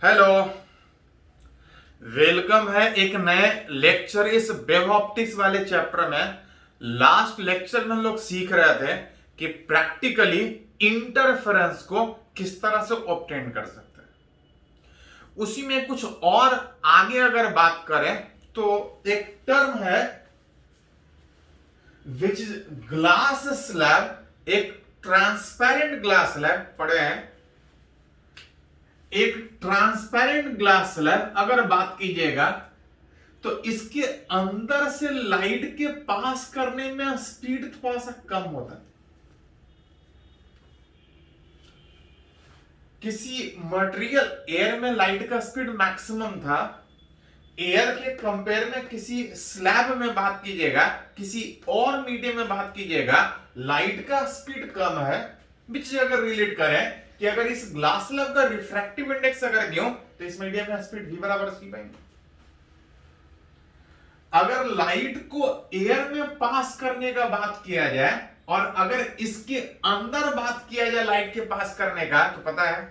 Hello. Welcome है एक नए लेक्चर इस वेव ऑप्टिक्स वाले चैप्टर में। लास्ट लेक्चर में हम लोग सीख रहे थे कि प्रैक्टिकली इंटरफेरेंस को किस तरह से ऑब्टेन कर सकते हैं। उसी में कुछ और आगे अगर बात करें तो एक टर्म है विच इज ग्लास स्लैब, एक ट्रांसपेरेंट ग्लास स्लैब पढ़े हैं। एक ट्रांसपेरेंट ग्लास स्लैब अगर बात कीजिएगा तो इसके अंदर से लाइट के पास करने में स्पीड थोड़ा सा कम होता है। किसी मटेरियल एयर में लाइट का स्पीड मैक्सिमम था, एयर के कंपेयर में किसी स्लैब में बात कीजिएगा, किसी और मीडियम में बात कीजिएगा, लाइट का स्पीड कम है। विच अगर रिलेट करें कि अगर इस ग्लास स्लैब का रिफ्रैक्टिव इंडेक्स अगर गियो तो इस मीडियम में स्पीड v बराबर सी पाएंगे। अगर लाइट को एयर में पास करने का बात किया जाए और अगर इसके अंदर बात किया जाए लाइट के पास करने का, तो पता है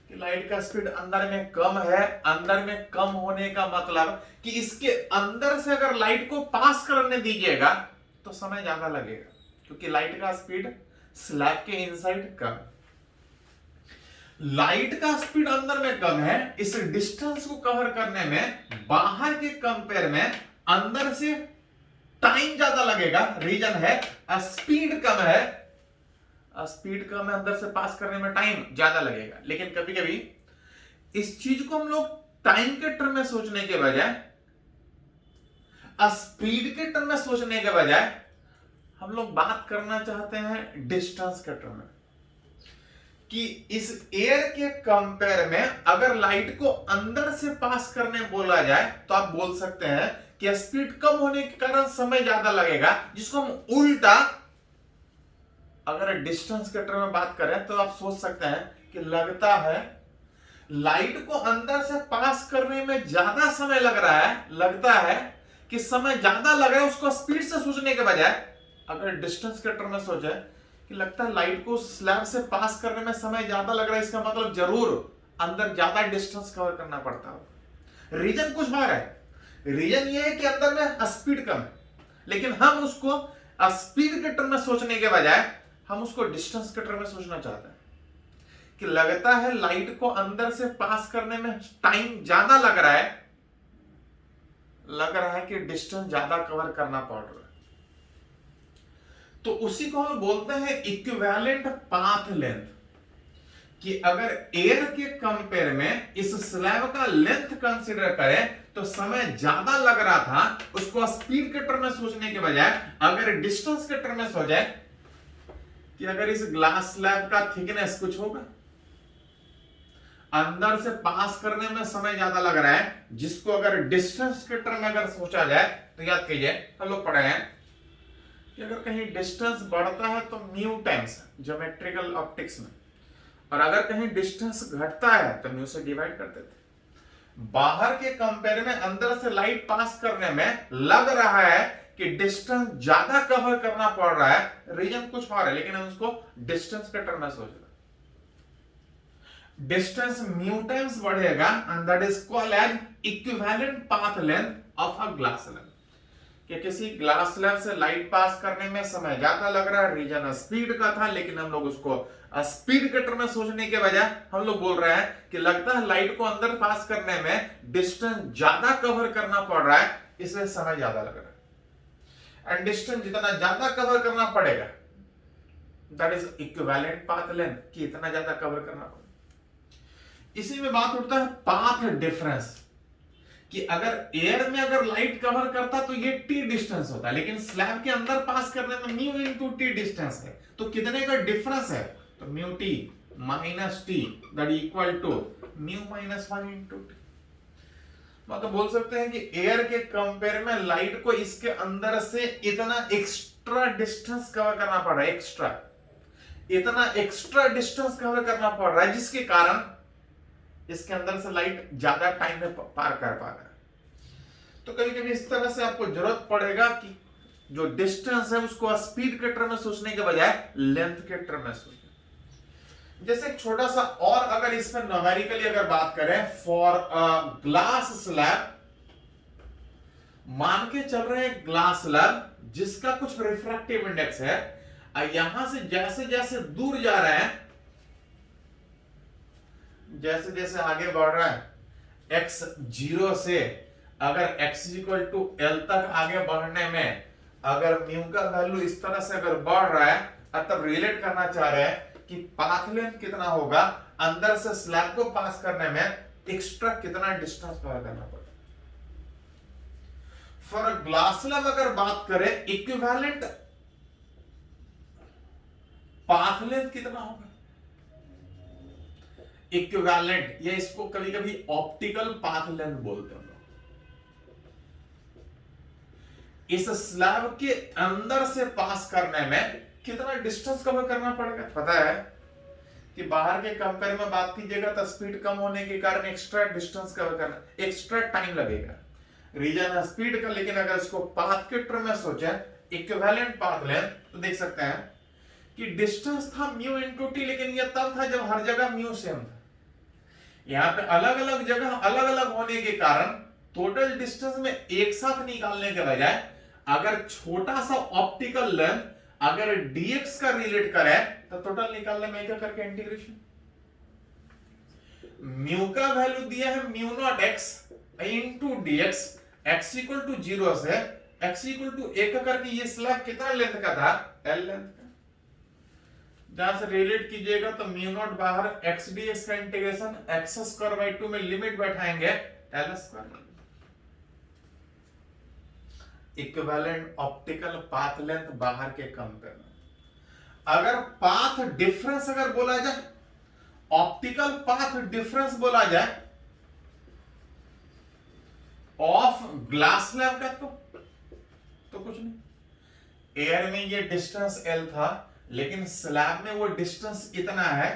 कि लाइट का स्पीड अंदर में कम है। अंदर में कम होने का मतलब कि इसके अंदर से अगर लाइट को पास करने दीजिएगा तो समय ज्यादा लगेगा, क्योंकि लाइट का स्पीड स्लैब के इनसाइड कम। लाइट का स्पीड अंदर में कम है, इस डिस्टेंस को कवर करने में बाहर के कंपेयर में अंदर से टाइम ज्यादा लगेगा। रीजन है स्पीड कम है, स्पीड कम है, अंदर से पास करने में टाइम ज्यादा लगेगा। लेकिन कभी कभी इस चीज को हम लोग टाइम के टर्म में सोचने के बजाय, स्पीड के टर्म में सोचने के बजाय हम लोग बात करना चाहते हैं डिस्टेंस के टर्म में, कि इस एयर के कंपेयर में अगर लाइट को अंदर से पास करने बोला जाए तो आप बोल सकते हैं कि स्पीड कम होने के कारण समय ज्यादा लगेगा। जिसको हम उल्टा अगर डिस्टेंस के टर्म में बात करें तो आप सोच सकते हैं कि लगता है लाइट को अंदर से पास करने में ज्यादा समय लग रहा है, लगता है कि समय ज्यादा लग रहा है। उसको स्पीड से सोचने के बजाय अगर डिस्टेंस के टर्म में सोचे कि लगता है लाइट को स्लैब से पास करने में समय ज्यादा लग रहा है, इसका मतलब जरूर अंदर ज्यादा डिस्टेंस कवर करना पड़ता है। रीजन कुछ और है। रीजन ये है कि अंदर में स्पीड कम है, लेकिन हम उसको स्पीड के टर्म में सोचने के बजाय हम उसको डिस्टेंस के टर्म में सोचना चाहते हैं कि लगता है लाइट को अंदर से पास करने में टाइम ज्यादा लग रहा है कि डिस्टेंस ज्यादा कवर करना पड़ रहा है। तो उसी को हम बोलते हैं इक्विवेलेंट पाथ लेंथ, कि अगर एयर के कंपेयर में इस स्लैब का लेंथ कंसीडर करें तो समय ज्यादा लग रहा था, उसको स्पीड के टर्म में सोचने के बजाय अगर डिस्टेंस के टर्म में सोचे कि अगर इस ग्लास स्लैब का थिकनेस कुछ होगा, अंदर से पास करने में समय ज्यादा लग रहा है, जिसको अगर डिस्टेंस के टर्म में अगर सोचा जाए तो याद कीजिए हम लोग पढ़े हैं कि अगर कहीं डिस्टेंस बढ़ता है तो म्यू टाइम्स ज्योमेट्रिकल ऑप्टिक्स में, और अगर कहीं डिस्टेंस घटता है तो म्यू से डिवाइड करते थे। बाहर के कंपेयर में अंदर से लाइट पास करने में लग रहा है कि डिस्टेंस ज्यादा कवर करना पड़ रहा है, रीजन कुछ और है, लेकिन हम उसको डिस्टेंस के टर्म में सोच रहे। डिस्टेंस म्यू टाइम्स बढ़ेगा and that is called as equivalent path length of a glass slab. कि किसी ग्लास स्लैब से लाइट पास करने में समय ज्यादा लग रहा है, रीजन स्पीड का था, लेकिन हम लोग उसको स्पीड के टर्म में सोचने के बजाय हम लोग बोल रहे हैं कि लगता है लाइट को अंदर पास करने में डिस्टेंस ज्यादा कवर करना पड़ रहा है, इसलिए समय ज्यादा लग रहा है। एंड डिस्टेंस जितना ज्यादा कवर करना पड़ेगा that is equivalent path length, कि इतना ज्यादा कवर करना पड़ेगा। इसी में बात उठता है पाथ डिफरेंस, कि अगर एयर में अगर लाइट कवर करता तो ये टी डिस्टेंस होता है, लेकिन स्लैब के अंदर पास करने में म्यू इनटू टी डिस्टेंस है, तो कितने का डिफरेंस है? तो mu t minus t that equal to mu minus 1 into t. मतलब बोल सकते हैं कि एयर के कंपेयर में लाइट को इसके अंदर से इतना एक्स्ट्रा डिस्टेंस कवर करना पड़ रहा है, इतना एक्स्ट्रा डिस्टेंस कवर करना पड़ रहा है, जिसके कारण इसके अंदर से लाइट ज्यादा टाइम में पार कर पा रहा है। तो कभी कभी इस तरह से आपको जरूरत पड़ेगा कि जो डिस्टेंस है उसको स्पीड के टर्म में सोचने के बजाय लेंथ के टर्म में सोचें। जैसे एक छोटा सा और अगर इसमें न्यूमेरिकली अगर बात करें, फॉर ग्लास स्लैब, मान के चल रहे हैं ग्लास स्लैब जिसका कुछ रिफ्रैक्टिव इंडेक्स है, यहां से जैसे जैसे दूर जा रहे हैं, जैसे जैसे आगे बढ़ रहा है x 0 से, अगर x इक्वल टू एल तक आगे बढ़ने में अगर म्यू का वैल्यू इस तरह से अगर बढ़ रहा है, तब रिलेट करना चाह रहे हैं कि पाथ लेंथ कितना होगा, अंदर से स्लैब को पास करने में एक्स्ट्रा कितना डिस्टेंस कवर करना पड़ेगा। फॉर ग्लास स्लैब अगर बात करें, इक्विवेलेंट पाथ लेंथ कितना होगा, इक्विवेलेंट, या इसको कभी कभी ऑप्टिकल पाथ लेंथ बोलते हैं। इस स्लैब के अंदर से पास करने में कितना डिस्टेंस कवर करना पड़ेगा। पता है कि बाहर के कंपेयर में बात कीजिएगा तो स्पीड कम होने के कारण एक्स्ट्रा डिस्टेंस कवर करना, एक्स्ट्रा टाइम लगेगा, रीजन है स्पीड का। लेकिन अगर इसको पाथ के टर्म में सोचे, इक्विवेलेंट पाथ लेंथ, तो देख सकते हैं कि डिस्टेंस था म्यू इनटू टी, लेकिन यह तब था जब हर जगह म्यू सेम था। यहां पे अलग अलग जगह अलग अलग होने के कारण टोटल डिस्टेंस में एक साथ निकालने के बजाय अगर छोटा सा ऑप्टिकल लेंथ अगर dx का रिलेट करें तो टोटल निकालने में क्या करके इंटीग्रेशन, म्यू का वैल्यू दिया है mu naught x into dx, x equal to 0 से x इक्वल टू 1 करके ये स्लैब कितना लेंथ का था, l लेंथ का। जहां से रिलेट कीजिएगा तो म्यू नॉट बाहर x dx का इंटीग्रेशन x स्क्वायर बाय 2 में लिमिट बैठाएंगे l square. Equivalent optical path length बाहर के कंपेयर में, अगर पाथ डिफरेंस अगर बोला जाए, ऑप्टिकल पाथ डिफरेंस बोला जाए ऑफ ग्लास स्लैब का, तो कुछ नहीं, एयर में ये डिस्टेंस l था, लेकिन स्लैब में वो डिस्टेंस इतना है।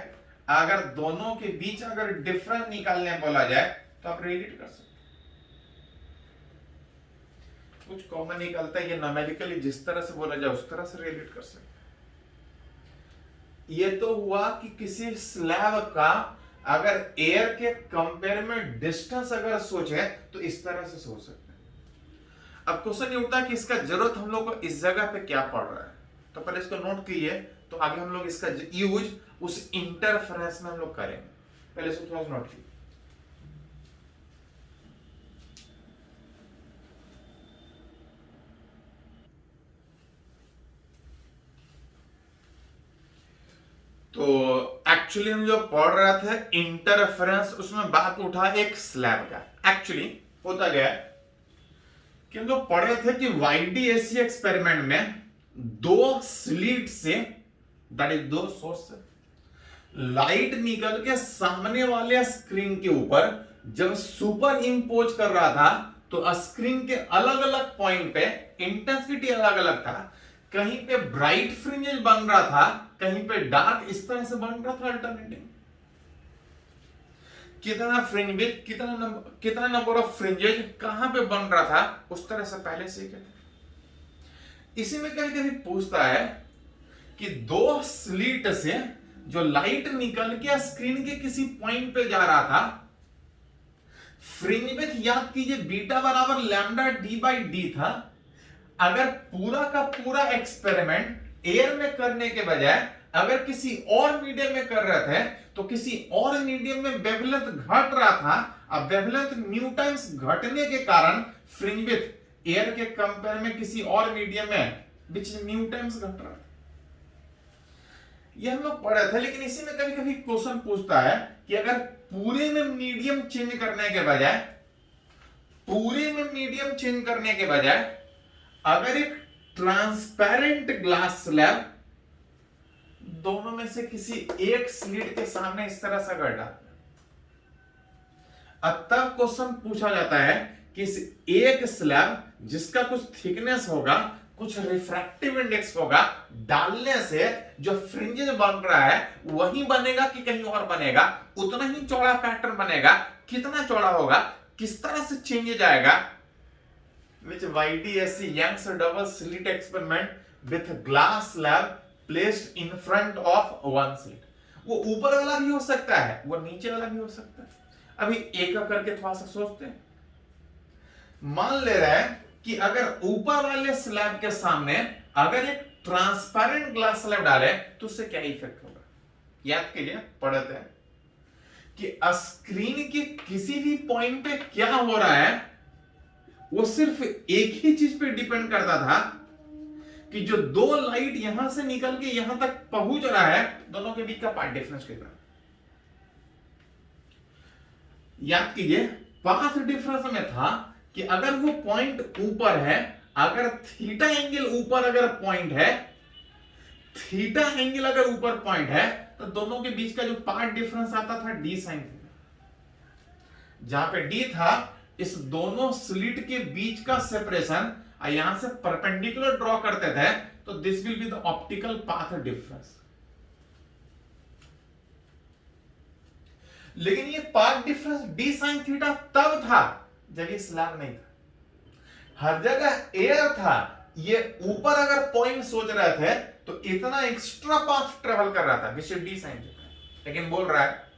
अगर दोनों के बीच अगर डिफरेंस निकालने बोला जाए तो आप रिलेट कर सकते, कुछ कॉमन निकलता है, ये न्यूमेरिकली जिस तरह से बोला जाए उस तरह से रिलेट कर सकते। ये तो हुआ कि किसी स्लैब का अगर एयर के कंपेयर में डिस्टेंस अगर सोचे तो इस तरह से सोच सकते हैं। अब क्वेश्चन ये उठता है कि इसका जरूरत हम लोग को इस जगह पे क्या पड़ रहा है, तो पहले इसको नोट कीजिए, तो आगे हम लोग इसका यूज उस इंटरफेरेंस में हम लोग करेंगे। पहले इसको थोड़ा नोट कीजिए। तो एक्चुअली हम जो पढ़ रहे थे इंटरफेरेंस, उसमें बात उठा एक स्लैब का। एक्चुअली होता गया कि हम लोग पढ़ रहे थे कि YDAC एक्सपेरिमेंट में दो स्लिट से, दैट इज दो सोर्स से लाइट निकल के सामने वाले स्क्रीन के ऊपर जब सुपर इम्पोज कर रहा था तो स्क्रीन के अलग अलग पॉइंट पे इंटेंसिटी अलग अलग था। कहीं पे ब्राइट फ्रिंजेस बन रहा था, कहीं पे डार्क, इस तरह से बन रहा था अल्टरनेटिंग। कितना फ्रिंज विथ कितना नंबर ऑफ फ्रिंजेस कहां पे बन रहा था उस तरह से पहले सीखे थे। इसी में कभी कभी पूछता है कि दो स्लिट से जो लाइट निकल के स्क्रीन के किसी पॉइंट पे जा रहा था, फ्रिंज विथ याद कीजिए बीटा बराबर लैम्डा डी बाई डी था। अगर पूरा का पूरा एक्सपेरिमेंट एयर में करने के बजाय अगर किसी और मीडियम में कर रहे थे तो किसी और मीडियम में वेवलेंथ घट रहा था। अब वेवलेंथ न्यू टाइम्स घटने के कारण फ्रिंज विथ एयर के कंपेयर में किसी और मीडियम में विच न्यू टाइम्स घट रहा था। ये हम लोग पढ़े थे, लेकिन इसी में कभी कभी क्वेश्चन पूछता है कि अगर पूरे में मीडियम चेंज करने के बजाय अगर एक ट्रांसपेरेंट ग्लास स्लैब दोनों में से किसी एक स्लिट के सामने इस तरह से कर डालते हैं, तब क्वेश्चन पूछा जाता है कि इस एक स्लैब जिसका कुछ थिकनेस होगा, कुछ रिफ्रैक्टिव इंडेक्स होगा, डालने से जो फ्रिंजेस बन रहा है वही बनेगा कि कहीं और बनेगा, उतना ही चौड़ा पैटर्न बनेगा, कितना चौड़ा होगा, किस तरह से चेंज जाएगा। which YDAC Young's double slit experiment with glass slab placed in front of one slit। वो ऊपर वाला भी हो सकता है, वो नीचे वाला भी हो सकता है। अभी एक एक करके थोड़ा सा सोचते हैं। मान ले रहे हैं कि अगर ऊपर वाले स्लैब के सामने अगर एक ट्रांसपेरेंट ग्लास स्लैब डाले तो उससे क्या इफेक्ट होगा। याद कीजिए, पढ़ते हैं कि स्क्रीन के किसी भी पॉइंट पे क्या हो रहा है वो सिर्फ एक ही चीज पे डिपेंड करता था कि जो दो लाइट यहां से निकल के यहां तक पहुंच रहा है, दोनों के बीच का पाथ डिफरेंस कितना। याद कीजिए, पाथ डिफरेंस में था कि अगर वो पॉइंट ऊपर है, अगर थीटा एंगल ऊपर अगर पॉइंट है, थीटा एंगल अगर ऊपर पॉइंट है, तो दोनों के बीच का जो पाथ डिफरेंस आता था डी साइन थीटा। जहां पे डी था इस दोनों स्लिट के बीच का सेपरेशन, यहां से परपेंडिकुलर ड्रॉ करते थे तो this will be the optical path difference. लेकिन ये path difference D sine theta तब था जब ये स्लैब नहीं था, हर जगह एयर था। ये ऊपर अगर पॉइंट सोच रहे थे तो इतना एक्स्ट्रा पाथ ट्रेवल कर रहा था विच डी साइन थीटा। लेकिन बोल रहा है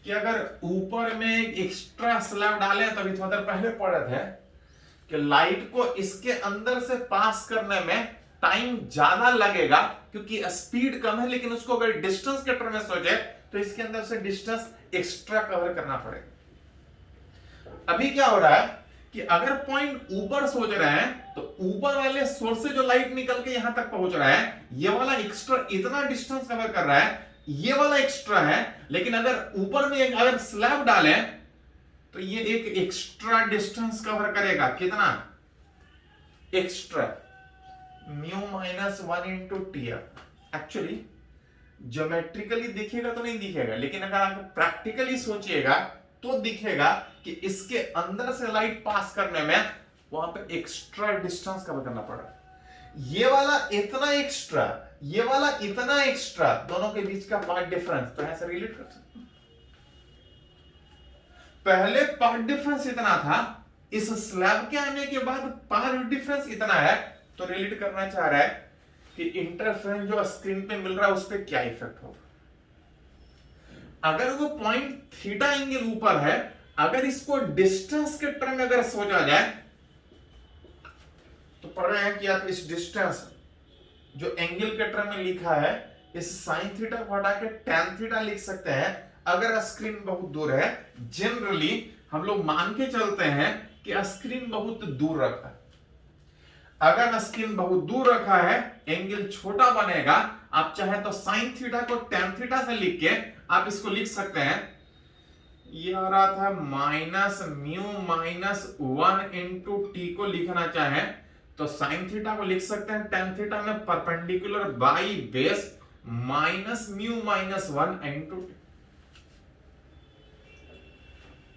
कि अगर ऊपर में एक एक्स्ट्रा स्लैब डाले, तभी थोड़ा देर पहले पढ़े थे कि लाइट को इसके अंदर से पास करने में टाइम ज्यादा लगेगा क्योंकि स्पीड कम है, लेकिन उसको अगर डिस्टेंस के टर्म में सोचे तो इसके अंदर से डिस्टेंस एक्स्ट्रा कवर करना पड़ेगा। अभी क्या हो रहा है कि अगर पॉइंट ऊपर सोच रहे हैं तो ऊपर वाले सोर्स से जो लाइट निकल के यहां तक पहुंच रहा है, ये वाला एक्स्ट्रा इतना डिस्टेंस कवर कर रहा है, ये वाला एक्स्ट्रा है। लेकिन अगर ऊपर में अगर स्लैब डालें तो ये एक एक्स्ट्रा डिस्टेंस कवर करेगा। कितना extra? Mu minus 1 into T. Actually geometrically दिखेगा तो नहीं दिखेगा, लेकिन अगर आप प्रैक्टिकली सोचिएगा तो दिखेगा कि इसके अंदर से लाइट पास करने में वहां पे एक्स्ट्रा डिस्टेंस कवर करना पड़ा। ये वाला इतना एक्स्ट्रा, ये वाला इतना एक्स्ट्रा, दोनों के बीच का पाथ डिफरेंस तो ऐसे रिलेट कर सकते हैं। पहले पाथ डिफरेंस इतना था, इस स्लैब के आने के बाद पाथ डिफरेंस इतना है, तो रिलेट करना चाह रहा है कि इंटरफेरेंस जो स्क्रीन पे मिल रहा है उस पर क्या इफेक्ट होगा। अगर वो पॉइंट थीटा एंगल ऊपर है, अगर इसको डिस्टेंस के टर्म में अगर सोचा जाए तो पढ़ रहे हैं कि आप इस डिस्टेंस जो एंगल के टर्म में लिखा है, इस साइन थीटा को हटा के टैन थीटा लिख सकते हैं। अगर स्क्रीन बहुत दूर है, जनरली हम लोग मान के चलते हैं कि स्क्रीन बहुत दूर रखा है। अगर स्क्रीन बहुत दूर रखा है, एंगल छोटा बनेगा। आप चाहे तो साइन थीटा को टैन थीटा से लिख के आप इसको लिख सकते हैं। ये आ रहा था minus mu minus 1 into T को लिखना चाहे तो साइन थीटा को लिख सकते हैं टैन थीटा में perpendicular by base minus mu minus 1 into T.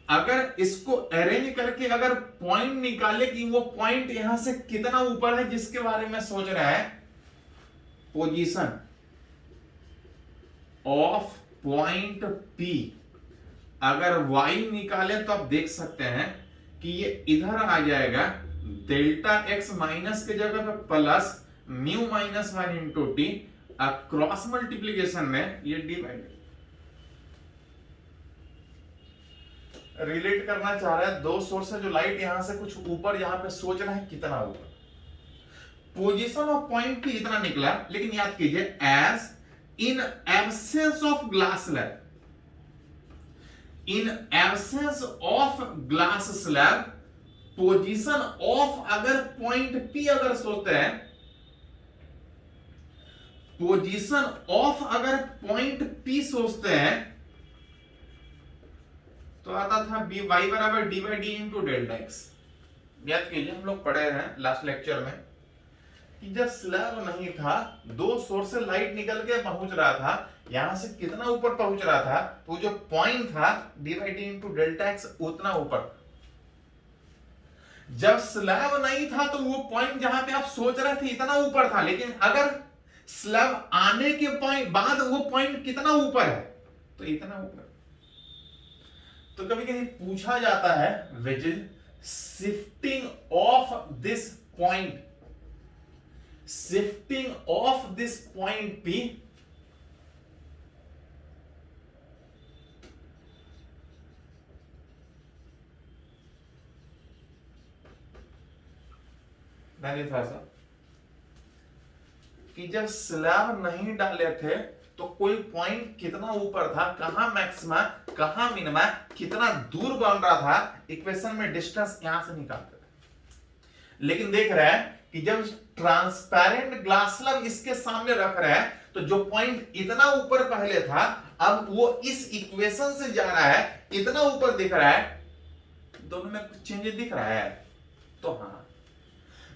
अगर इसको अरेंज करके अगर पॉइंट निकाले कि वो पॉइंट यहां से कितना ऊपर है जिसके बारे में सोच रहा है, पोजीशन ऑफ पॉइंट P, अगर y निकाले तो आप देख सकते हैं कि ये इधर आ जाएगा, डेल्टा x माइनस के जगह पे plus mu minus 1 into T, cross multiplication में ये डिवाइड रिलेट करना चाह रहा है। दो सोर्स है जो लाइट यहां से कुछ ऊपर, यहां पे सोच रहे हैं कितना ऊपर। पोजीशन ऑफ पॉइंट P इतना निकला, लेकिन याद कीजिए as in absence of glass slab, in absence of glass slab position of अगर पॉइंट P अगर सोचते हैं, पोजीशन ऑफ अगर पॉइंट P सोचते हैं तो आता था बी वाई बराबर D by d into delta x. याद कीजिए, हम लोग पढ़े हैं लास्ट लेक्चर में कि जब स्लैब नहीं था, दो सोर्स से लाइट निकल के पहुंच रहा था, यहां से कितना ऊपर पहुंच रहा था, तो जो पॉइंट था D by d into delta x उतना ऊपर। जब स्लैब नहीं था तो वो पॉइंट जहां पे आप सोच रहे थे इतना ऊपर था, लेकिन अगर स्लैब आने के पॉइंट बाद वो पॉइंट कितना ऊपर है, तो इतना ऊपर। तो कभी कभी पूछा जाता है which is shifting of this point, shifting of this point P पहले था ऐसा कि जब स्लैब नहीं डाले थे तो कोई पॉइंट कितना ऊपर था, कहां मैक्सिमा कहां मिनिमा, कितना दूर बन रहा था, इक्वेशन में डिस्टेंस यहां से निकालते थे। लेकिन देख रहे हैं कि जब ट्रांसपेरेंट ग्लास स्लैब इसके सामने रख रहे हैं तो जो पॉइंट इतना ऊपर पहले था अब वो इस इक्वेशन से जा रहा है, इतना ऊपर दिख रहा है। दोनों में कुछ चेंजेस दिख रहा है? तो हाँ,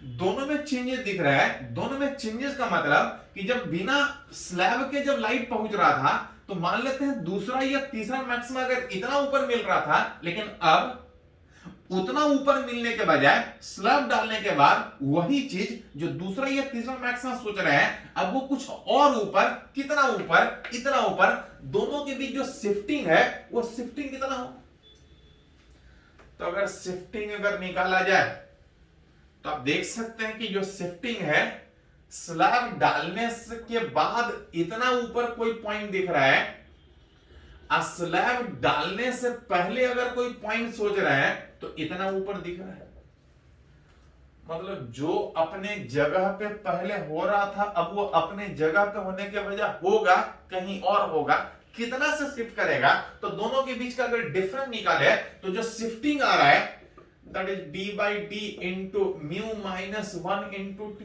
दोनों में चेंजेस दिख रहा है। दोनों में चेंजेस का मतलब कि जब बिना स्लैब के जब लाइट पहुंच रहा था तो मान लेते हैं दूसरा या तीसरा मैक्सिमा अगर इतना ऊपर मिल रहा था, लेकिन अब उतना ऊपर मिलने के बजाय स्लैब डालने के बाद वही चीज जो दूसरा या तीसरा मैक्सिमा सोच रहे हैं अब वो कुछ और ऊपर, कितना ऊपर, इतना ऊपर। दोनों के बीच जो शिफ्टिंग है वो शिफ्टिंग कितना हो, तो अगर शिफ्टिंग अगर निकाला जाए तो आप देख सकते हैं कि जो शिफ्टिंग है स्लैब डालने के बाद इतना ऊपर कोई पॉइंट दिख रहा है, स्लैब डालने से पहले अगर कोई पॉइंट सोच रहे हैं तो इतना ऊपर दिख रहा है। मतलब जो अपने जगह पे पहले हो रहा था अब वो अपने जगह पे होने के वजह होगा कहीं और होगा, कितना से शिफ्ट करेगा। तो दोनों के बीच का अगर डिफरेंस निकाले तो जो शिफ्टिंग आ रहा है that is d by d into mu minus 1 into t।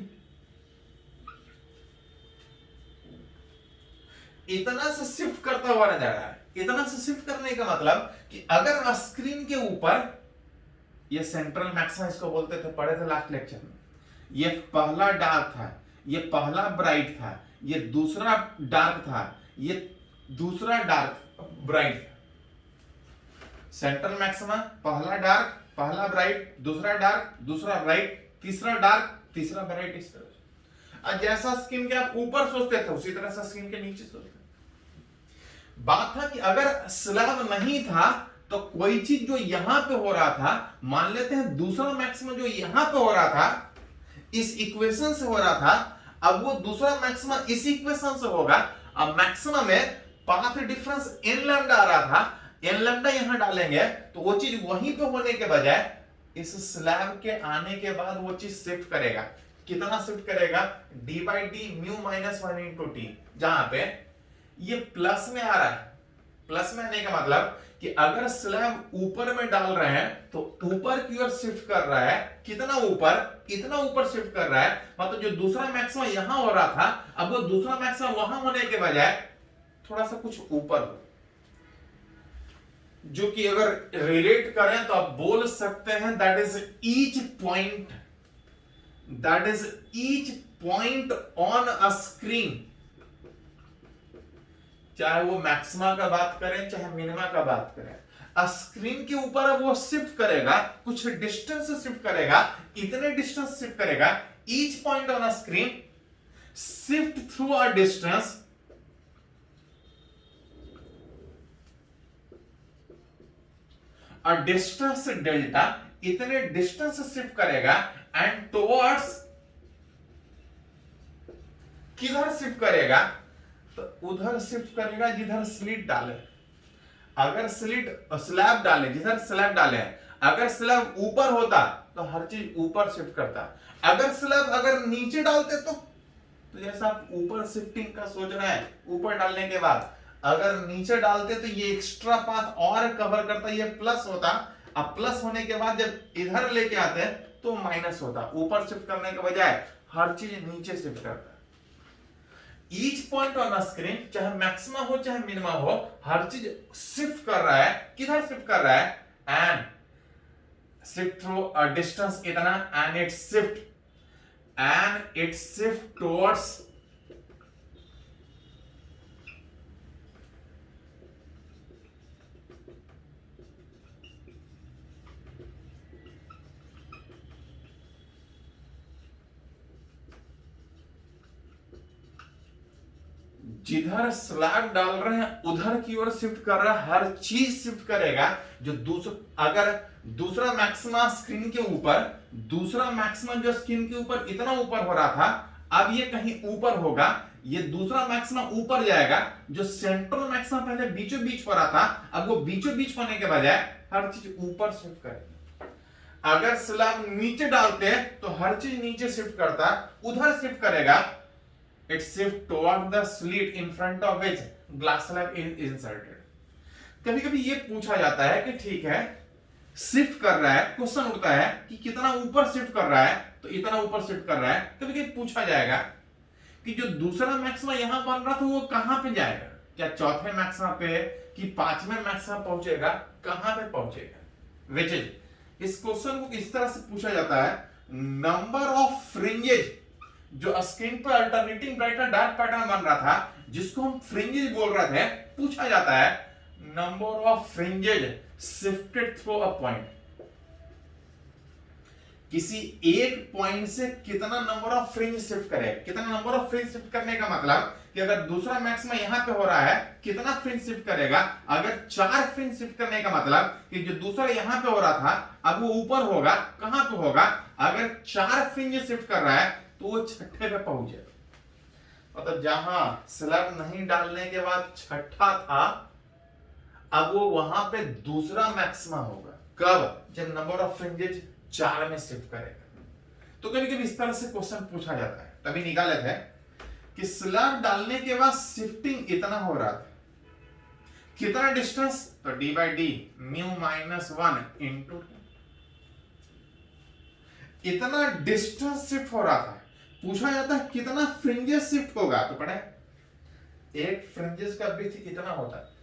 इतना से शिफ्ट करता हुआ नजर आ रहा है। इतना से शिफ्ट करने का मतलब कि अगर स्क्रीन के ऊपर ये सेंट्रल मैक्सिमा इसको बोलते थे, पढ़े थे लास्ट लेक्चर में, ये पहला डार्क था, ये पहला ब्राइट था, ये दूसरा डार्क था, ये दूसरा डार्क ब्राइट था। सेंट्रल मैक्सिमा पहला डार्क, पहला ब्राइट, दूसरा डार्क, दूसरा ब्राइट, तीसरा डार्क, तीसरा ब्राइट। इस तरह और जैसा स्किन के आप ऊपर सोचते थे उसी तरह से स्किन के नीचे सोचते। बात था कि अगर स्लैब नहीं था तो कोई चीज जो यहां पे हो रहा था, मान लेते हैं दूसरा मैक्सिमा जो यहां पे हो रहा था इस इक्वेशन से हो रहा था, अब वो दूसरा मैक्सिमा इस इक्वेशन से होगा। अब मैक्सिमा में पाथ डिफरेंस n लैम्डा आ रहा था, n लैम्डा यहां डालेंगे तो वो चीज वहीं पे होने के बजाय इस स्लैब के आने के बाद वो चीज शिफ्ट करेगा। कितना शिफ्ट करेगा? d by d mu minus 1 into t। जहां पे ये प्लस में आ रहा है, प्लस में आने का मतलब कि अगर स्लैब ऊपर में डाल रहे हैं तो ऊपर की ओर शिफ्ट कर रहा है। कितना ऊपर? इतना ऊपर शिफ्ट कर रहा है। मतलब जो दूसरा मैक्सिमा यहां हो रहा था अब वो दूसरा मैक्सिमा वहां होने के बजाय थोड़ा सा कुछ ऊपर हो, जो कि अगर रिलेट करें तो आप बोल सकते हैं that is each point, that is each point on a screen. चाहे वो मैक्सिमा का बात करें चाहे मिनिमा का बात करें, स्क्रीन के ऊपर अब वो शिफ्ट करेगा, कुछ डिस्टेंस शिफ्ट करेगा, इतने डिस्टेंस शिफ्ट करेगा। Each point on a screen shift through a distance, a distance delta, इतने डिस्टेंस शिफ्ट करेगा एंड टुवर्ड्स, किधर शिफ्ट करेगा? तो उधर शिफ्ट करेगा जिधर स्लिट डाले। अगर स्लैब डाले, जिधर स्लैब डाले हैं, अगर स्लैब ऊपर होता तो हर चीज ऊपर शिफ्ट करता। अगर स्लैब अगर नीचे डालते तो जैसा आप ऊपर शिफ्टिंग का सोच रहे हैं, ऊपर डालने के बाद अगर नीचे डालते तो ये एक्स्ट्रा पाथ और कवर करता, ये प्लस होता। अब प्लस होने के बाद जब इधर लेके आते तो माइनस होता। ऊपर शिफ्ट करने के बजाय हर चीज नीचे शिफ्ट करता। ईच पॉइंट ऑन स्क्रीन, चाहे मैक्सिमा हो चाहे मिनिमा हो, हर चीज शिफ्ट कर रहा है। किधर शिफ्ट कर रहा है? And shift through a distance इतना, एंड इट शिफ्ट टुवर्ड्स जिधर स्लैब डाल रहे हैं उधर की ओर शिफ्ट कर रहा है। हर चीज शिफ्ट करेगा। जो अगर दूसरा मैक्सिमा स्क्रीन के ऊपर, दूसरा मैक्सिमा जो स्क्रीन के ऊपर इतना ऊपर हो रहा था अब ये कहीं ऊपर होगा, ये दूसरा मैक्सिमा ऊपर जाएगा। जो सेंट्रल मैक्सिमा पहले बीचों बीच हो रहा था अब वो बीचों बीच होने के बजाय हर चीज ऊपर शिफ्ट करेगा। अगर स्लैब नीचे डालते हैं तो हर चीज नीचे शिफ्ट करता है, उधर शिफ्ट करेगा, it shift toward the slit in front of which glass slab is inserted. कभी कभी ये पूछा जाता है कि ठीक है शिफ्ट कर रहा है, क्वेश्चन उठता है कि कितना ऊपर शिफ्ट कर रहा है, तो इतना ऊपर शिफ्ट कर रहा है। कभी कभी पूछा जाएगा कि जो दूसरा मैक्सिमा यहां बन रहा था वो कहां पे जाएगा, क्या चौथे मैक्सिमा पे कि पांचवें मैक्सिमा पहुंचेगा, कहां पे पहुंचेगा। विच इज इस क्वेश्चन को इस तरह से पूछा जाता है, नंबर ऑफ फ्रिंजेज जो स्क्रीन पर अल्टरनेटिंग ब्राइटर डार्क पैटर्न बन रहा था जिसको हम फ्रिंजेज बोल रहे थे, पूछा जाता है number of fringes shifted through a point. किसी एक पॉइंट से कितना नंबर ऑफ फ्रिंज शिफ्ट करे, कितना नंबर ऑफ फ्रिंज शिफ्ट करने का मतलब कि अगर दूसरा मैक्सिमा यहां पे हो रहा है कितना फ्रिंज शिफ्ट करेगा। अगर 4 फ्रिंज शिफ्ट करने का मतलब कि जो दूसरा यहां पे हो रहा था अब वो ऊपर होगा, कहां पे होगा, अगर 4 फ्रिंज शिफ्ट कर रहा है तो वो छठे पे पहुंचेगा। मतलब जहां स्लैब नहीं डालने के बाद छठा था अब वो वहां पे दूसरा मैक्सिमा होगा। कब? जब नंबर ऑफ फ्रिंजेज 4 में शिफ्ट करेगा। तो कभी कभी इस तरह से क्वेश्चन पूछा जाता है। तभी निकाले थे कि स्लैब डालने के बाद शिफ्टिंग इतना हो रहा था, कितना डिस्टेंस, तो D by D mu minus 1 into इतना डिस्टेंस शिफ्ट हो रहा था। पूछा जाता है कितना फ्रिंजेस शिफ्ट होगा, तो पढ़े एक फ्रिंजेस का विड्थ कितना होता है,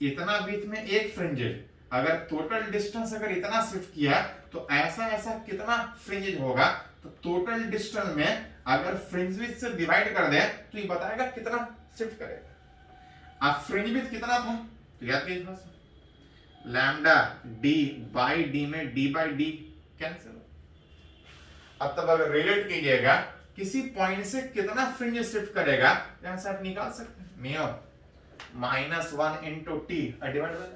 इतना विड्थ में एक फ्रिंजेस, अगर टोटल डिस्टेंस अगर इतना शिफ्ट किया तो ऐसा ऐसा कितना फ्रिंजेज होगा। तो टोटल डिस्टेंस में अगर फ्रिंज विड्थ से डिवाइड कर दे तो ये बताएगा कितना शिफ्ट करेगा। अब फ्रिंज विड्थ कितना था तो याद कीजिए थोड़ा सा, लैम्डा डी बाई डी में डी बाई डी कैंसिल। अब तब अगर रिलेट कीजिएगा किसी पॉइंट से कितना फ्रिंज शिफ्ट करेगा, यहां से आप निकाल सकते हैं mu minus 1 into T divide by.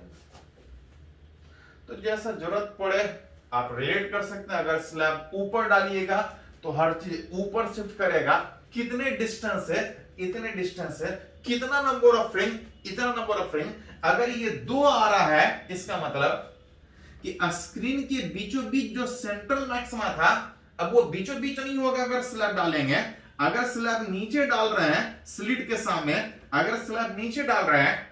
तो जैसा जरूरत पड़े आप रिलेट कर सकते हैं। अगर स्लैब ऊपर डालिएगा तो हर चीज ऊपर शिफ्ट करेगा, कितने डिस्टेंस है, इतने डिस्टेंस है, कितना नंबर ऑफ फ्रिंज, इतना नंबर ऑफ फ्रिंज। अगर ये 2 आ रहा है इसका मतलब कि स्क्रीन के बीचों बीच जो सेंट्रल मैक्सिमा था अब वो बीचों बीच नहीं होगा अगर स्लैब डालेंगे। अगर स्लैब नीचे डाल रहे हैं स्लिट के सामने, अगर स्लैब नीचे डाल रहे हैं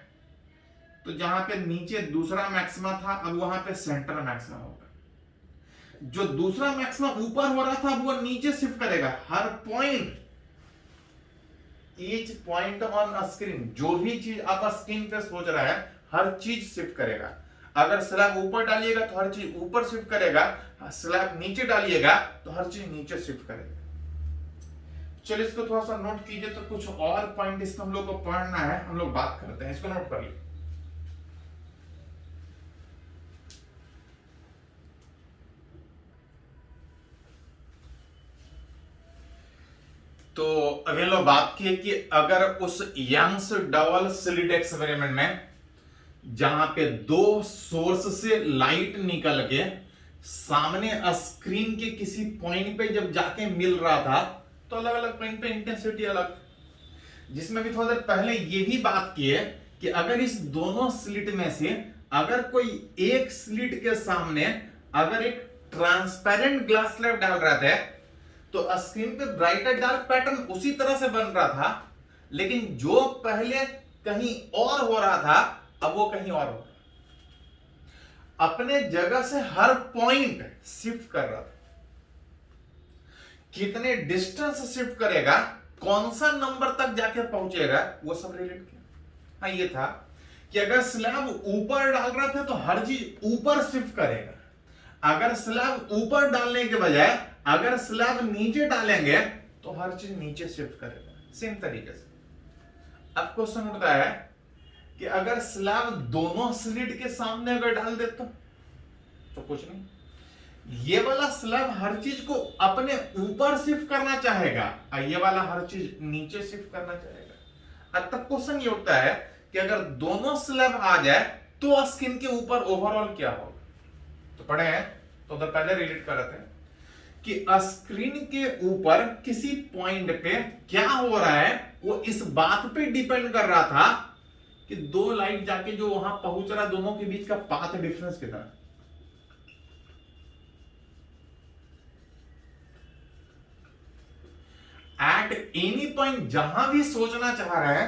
तो जहां पे नीचे दूसरा मैक्सिमा था अब वहां पे सेंटर मैक्सिमा होगा। जो दूसरा मैक्सिमा ऊपर हो रहा था अब वो नीचे शिफ्ट करेगा। हर point, each point on screen, जो भी चीज आप स्क्रीन पे सोच रहे हैं हर चीज शिफ्ट करेगा। अगर स्लैब ऊपर डालिएगा तो हर चीज ऊपर शिफ्ट करेगा, स्लैब नीचे डालिएगा तो हर चीज नीचे शिफ्ट करेगा। चलिए इसको थोड़ा सा नोट कीजिए। तो कुछ और पॉइंट इसको हम लोग को पढ़ना है, हम लोग बात करते हैं, इसको नोट कर लीजिए। तो अभी लोग बात की कि अगर उस यंग्स डबल स्लिट एक्सपेरिमेंट में जहां पे 2 सोर्स से लाइट निकल के सामने स्क्रीन के किसी पॉइंट पे जब जाके मिल रहा था तो अलग अलग पॉइंट पे इंटेंसिटी अलग, जिसमें भी थोड़ा देर पहले ये भी बात की है कि अगर इस दोनों स्लिट में से अगर कोई एक स्लिट के सामने अगर एक ट्रांसपेरेंट ग्लास स्लैब डाल रहा था तो स्क्रीन पे ब्राइटर डार्क पैटर्न उसी तरह से बन रहा था, लेकिन जो पहले कहीं और हो रहा था अब वो कहीं और हो रहा, अपने जगह से हर पॉइंट शिफ्ट कर रहा था। कितने डिस्टेंस शिफ्ट करेगा, कौन सा नंबर तक जाके पहुंचेगा, वो सब रिलेट किया। हाँ ये था कि अगर स्लैब ऊपर डाल रहा था तो हर चीज ऊपर शिफ्ट करेगा। अगर स्लैब ऊपर डालने के बजाय अगर स्लैब नीचे डालेंगे तो हर चीज नीचे शिफ्ट करेगा। सेम तरीके से अब क्वेश्चन उठता है कि अगर स्लैब दोनों स्लिट के सामने अगर डाल दे तो कुछ नहीं, ये वाला स्लैब हर चीज को अपने ऊपर शिफ्ट करना चाहेगा और ये वाला हर चीज नीचे शिफ्ट करना चाहेगा। अब तक क्वेश्चन ये उठता है कि अगर दोनों स्लैब आ जाए तो स्क्रीन के ऊपर ओवरऑल क्या होगा। तो पढ़े हैं तो उधर पहले रिलेट कर रहे थे कि स्क्रीन के ऊपर किसी पॉइंट पे क्या हो रहा है वो इस बात पे डिपेंड कर रहा था कि 2 लाइट जाके जो वहां पहुंच रहा दोनों के बीच का पाथ डिफरेंस कितना। एट एनी पॉइंट जहां भी सोचना चाह रहा है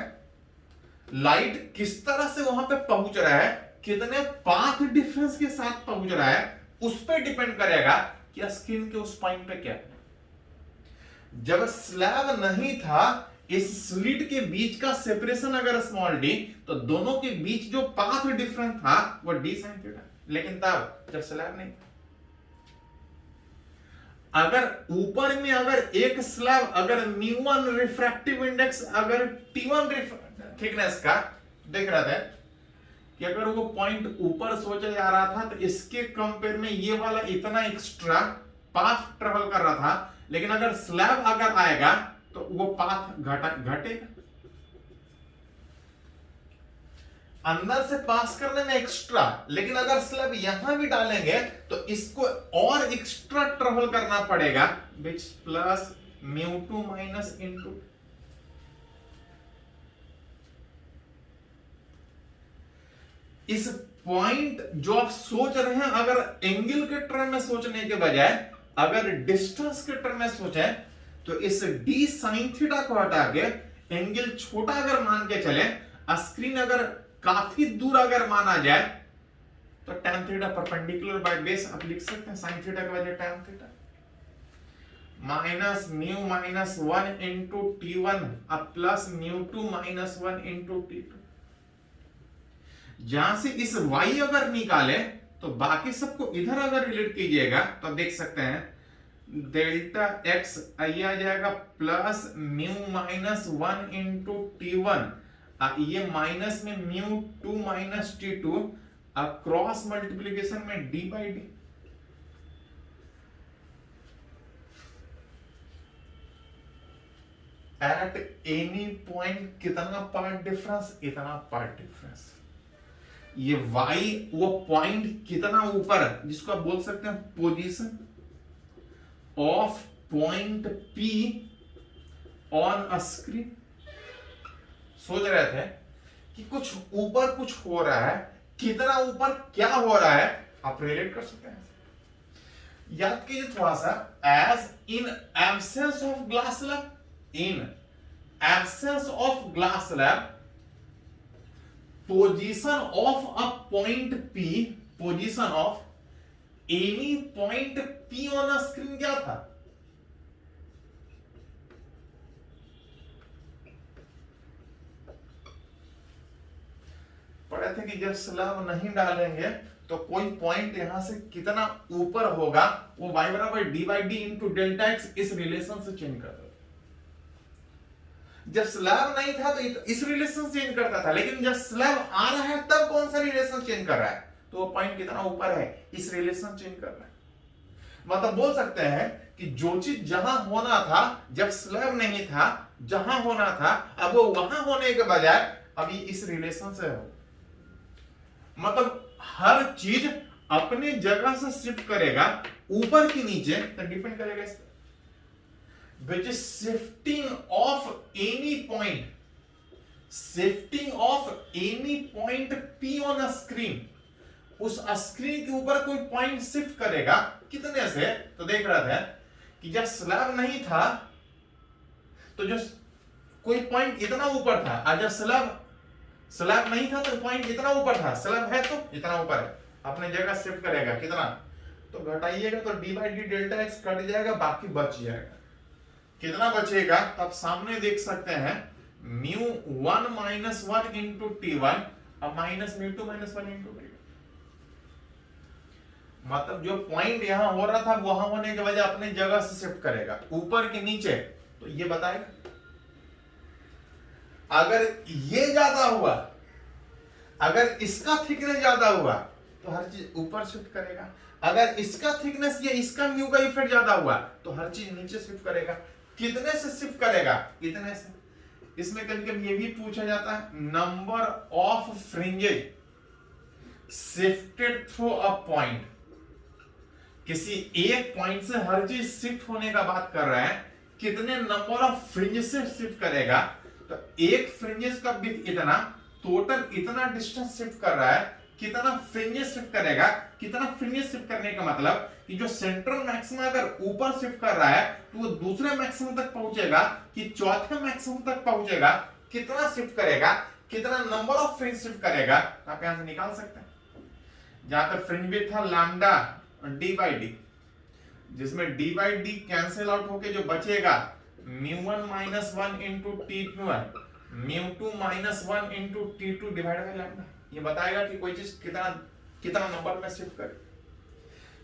लाइट किस तरह से वहां पे पहुंच रहा है, कितने पाथ डिफरेंस के साथ पहुंच रहा है, उस पर डिपेंड करेगा कि स्क्रीन के उस पॉइंट पे क्या है। जब स्लैब नहीं था, इस स्लिट के बीच का सेपरेशन अगर स्मॉल डी, तो दोनों के बीच जो पाथ डिफरेंस था वो डी साइन थीटा। लेकिन तब जब स्लैब नहीं, अगर ऊपर में अगर एक स्लैब अगर μ1 रिफ्रैक्टिव इंडेक्स अगर T1 थिकनेस का देख रहा था कि अगर वो पॉइंट ऊपर सोचा जा रहा था तो इसके कंपेयर में ये वाला इतना एक्स्ट्रा पाथ ट्रेवल कर रहा था, लेकिन अगर स्लैब अगर आएगा तो वो पाथ घटेगा, अंदर से पास करने में एक्स्ट्रा। लेकिन अगर स्लैब यहां भी डालेंगे तो इसको और एक्स्ट्रा ट्रेवल करना पड़ेगा, विच प्लस μ2 माइनस इंटू। इस पॉइंट जो आप सोच रहे हैं, अगर एंगल के टर्म में सोचने के बजाय अगर डिस्टेंस के टर्म में सोचे तो इस d sin थीटा को हटा के एंगल छोटा अगर मान के चले, स्क्रीन अगर काफी दूर अगर माना जाए तो tan theta perpendicular by base आप लिख सकते हैं sin थीटा के बजाय tan theta minus mu minus 1 into T1 अब प्लस μ2 माइनस 1 इंटू T2। जहां से इस y अगर निकाले तो बाकी सबको इधर अगर रिलेट कीजिएगा तो आप देख सकते हैं डेल्टा x ये आ जाएगा plus mu minus 1 into T1, ये माइनस में μ2 माइनस T2, क्रॉस मल्टीप्लीकेशन में d by D. At any point कितना पार्ट डिफरेंस, इतना पार्ट डिफरेंस। ये y वो पॉइंट कितना ऊपर, जिसको आप बोल सकते हैं position of point P on a screen. सोच रहे थे कि कुछ ऊपर कुछ हो रहा है, कितना ऊपर क्या हो रहा है आप रिलेट कर सकते हैं। याद कीजिए थोड़ा सा, as in absence of glass slab, in absence of glass slab position of a point P, position of any point P on a screen क्या था, पढ़े थे कि जब स्लैब नहीं डालेंगे तो कोई पॉइंट यहां से कितना ऊपर होगा वो y बराबर D by d into delta x इस रिलेशन से चेंज करता था। जब स्लैब नहीं था तो इस रिलेशन से चेंज करता था, लेकिन जब स्लैब आ रहा है तब कौन सा रिलेशन चेंज कर रहा है, तो वो पॉइंट कितना ऊपर है इस रिलेशन चेंज कर रहा है। मतलब बोल सकते हैं कि जो चीज जहां होना था जब स्लैब नहीं था, जहां होना था अब वो वहां होने के बजाय अभी इस रिलेशन से हो। मतलब हर चीज अपने जगह से शिफ्ट करेगा, ऊपर की नीचे तो डिपेंड करेगा इस पर। which is shifting of any point, shifting of any point P on a screen, उस स्क्रीन के ऊपर कोई पॉइंट शिफ्ट करेगा कितने से, तो देख रहा था कि जब स्लैब नहीं था तो जो कोई पॉइंट इतना ऊपर था, और जब स्लैब नहीं था तो पॉइंट इतना ऊपर था, स्लैब है तो इतना ऊपर है, अपने जगह शिफ्ट करेगा कितना, तो घटाइएगा तो D by D delta x cut जाएगा, बाकी बच जाएगा। कितना बचेगा तो आप सामने देख सकते हैं μ1 माइनस 1 इंटू T1 और माइनस μ2 माइनस 1 इंटू T2। मतलब जो पॉइंट यहां हो रहा था वहां होने के वजह अपने जगह से शिफ्ट करेगा, ऊपर के नीचे, तो ये बताएगा। अगर ये ज्यादा हुआ, अगर इसका थिकनेस ज्यादा हुआ तो हर चीज ऊपर शिफ्ट करेगा, अगर इसका थिकनेस या इसका म्यू का इफेक्ट ज्यादा हुआ तो हर चीज नीचे शिफ्ट करेगा। कितने से शिफ्ट करेगा, इतने से। इसमें कभी कभी ये भी पूछा जाता है number of fringes shifted through a point. किसी एक पॉइंट से हर चीज शिफ्ट होने का बात कर रहे हैं, कितने नंबर ऑफ फ्रिंजेस से शिफ्ट करेगा, तो एक फ्रिंजेस का विड्थ इतना, टोटल इतना डिस्टेंस शिफ्ट कर रहा है, कितना फ्रिंजेस शिफ्ट करेगा। कितना फ्रिंजेस शिफ्ट करने का मतलब कि जो सेंट्रल मैक्सिमा अगर ऊपर शिफ्ट कर रहा है तो वो दूसरे मैक्सिमम तक पहुंचेगा कि चौथे मैक्सिमम तक पहुंचेगा, कितना शिफ्ट करेगा, कितना नंबर ऑफ फ्रिंज शिफ्ट करेगा, आप यहां से निकाल सकते हैं। जहां तक फ्रिंज भी था लैम्डा डी बाई डी, जिसमें D by D cancel out होके जो बचेगा μ1 minus 1 into T1 μ2 minus 1 into T2 divide by lambda. ये बताएगा कि कोई चीज कितना कितना नंबर में शिफ्ट करे।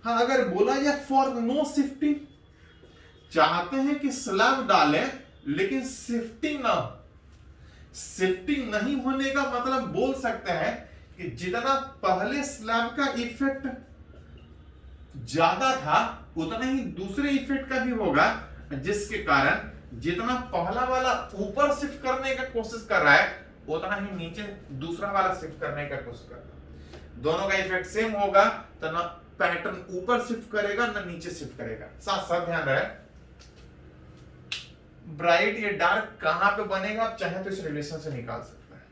हाँ, अगर बोला जाए फॉर नो शिफ्टिंग, चाहते हैं कि स्लैब डालें लेकिन शिफ्टिंग ना हो, शिफ्टिंग नहीं होने का मतलब बोल सकते हैं कि जितना पहले स्लैब का इफेक्ट ज्यादा था उतना ही दूसरे इफेक्ट का भी होगा, जिसके कारण जितना पहला वाला ऊपर शिफ्ट करने का कोशिश कर रहा है उतना ही नीचे दूसरा वाला शिफ्ट करने का कोशिश कर रहा है। दोनों का इफेक्ट सेम होगा तो ना पैटर्न ऊपर शिफ्ट करेगा ना नीचे शिफ्ट करेगा। साथ साथ ध्यान रहे, ब्राइट या डार्क कहां पे बनेगा आप चाहे तो इस रिलेशन से निकाल सकते हैं।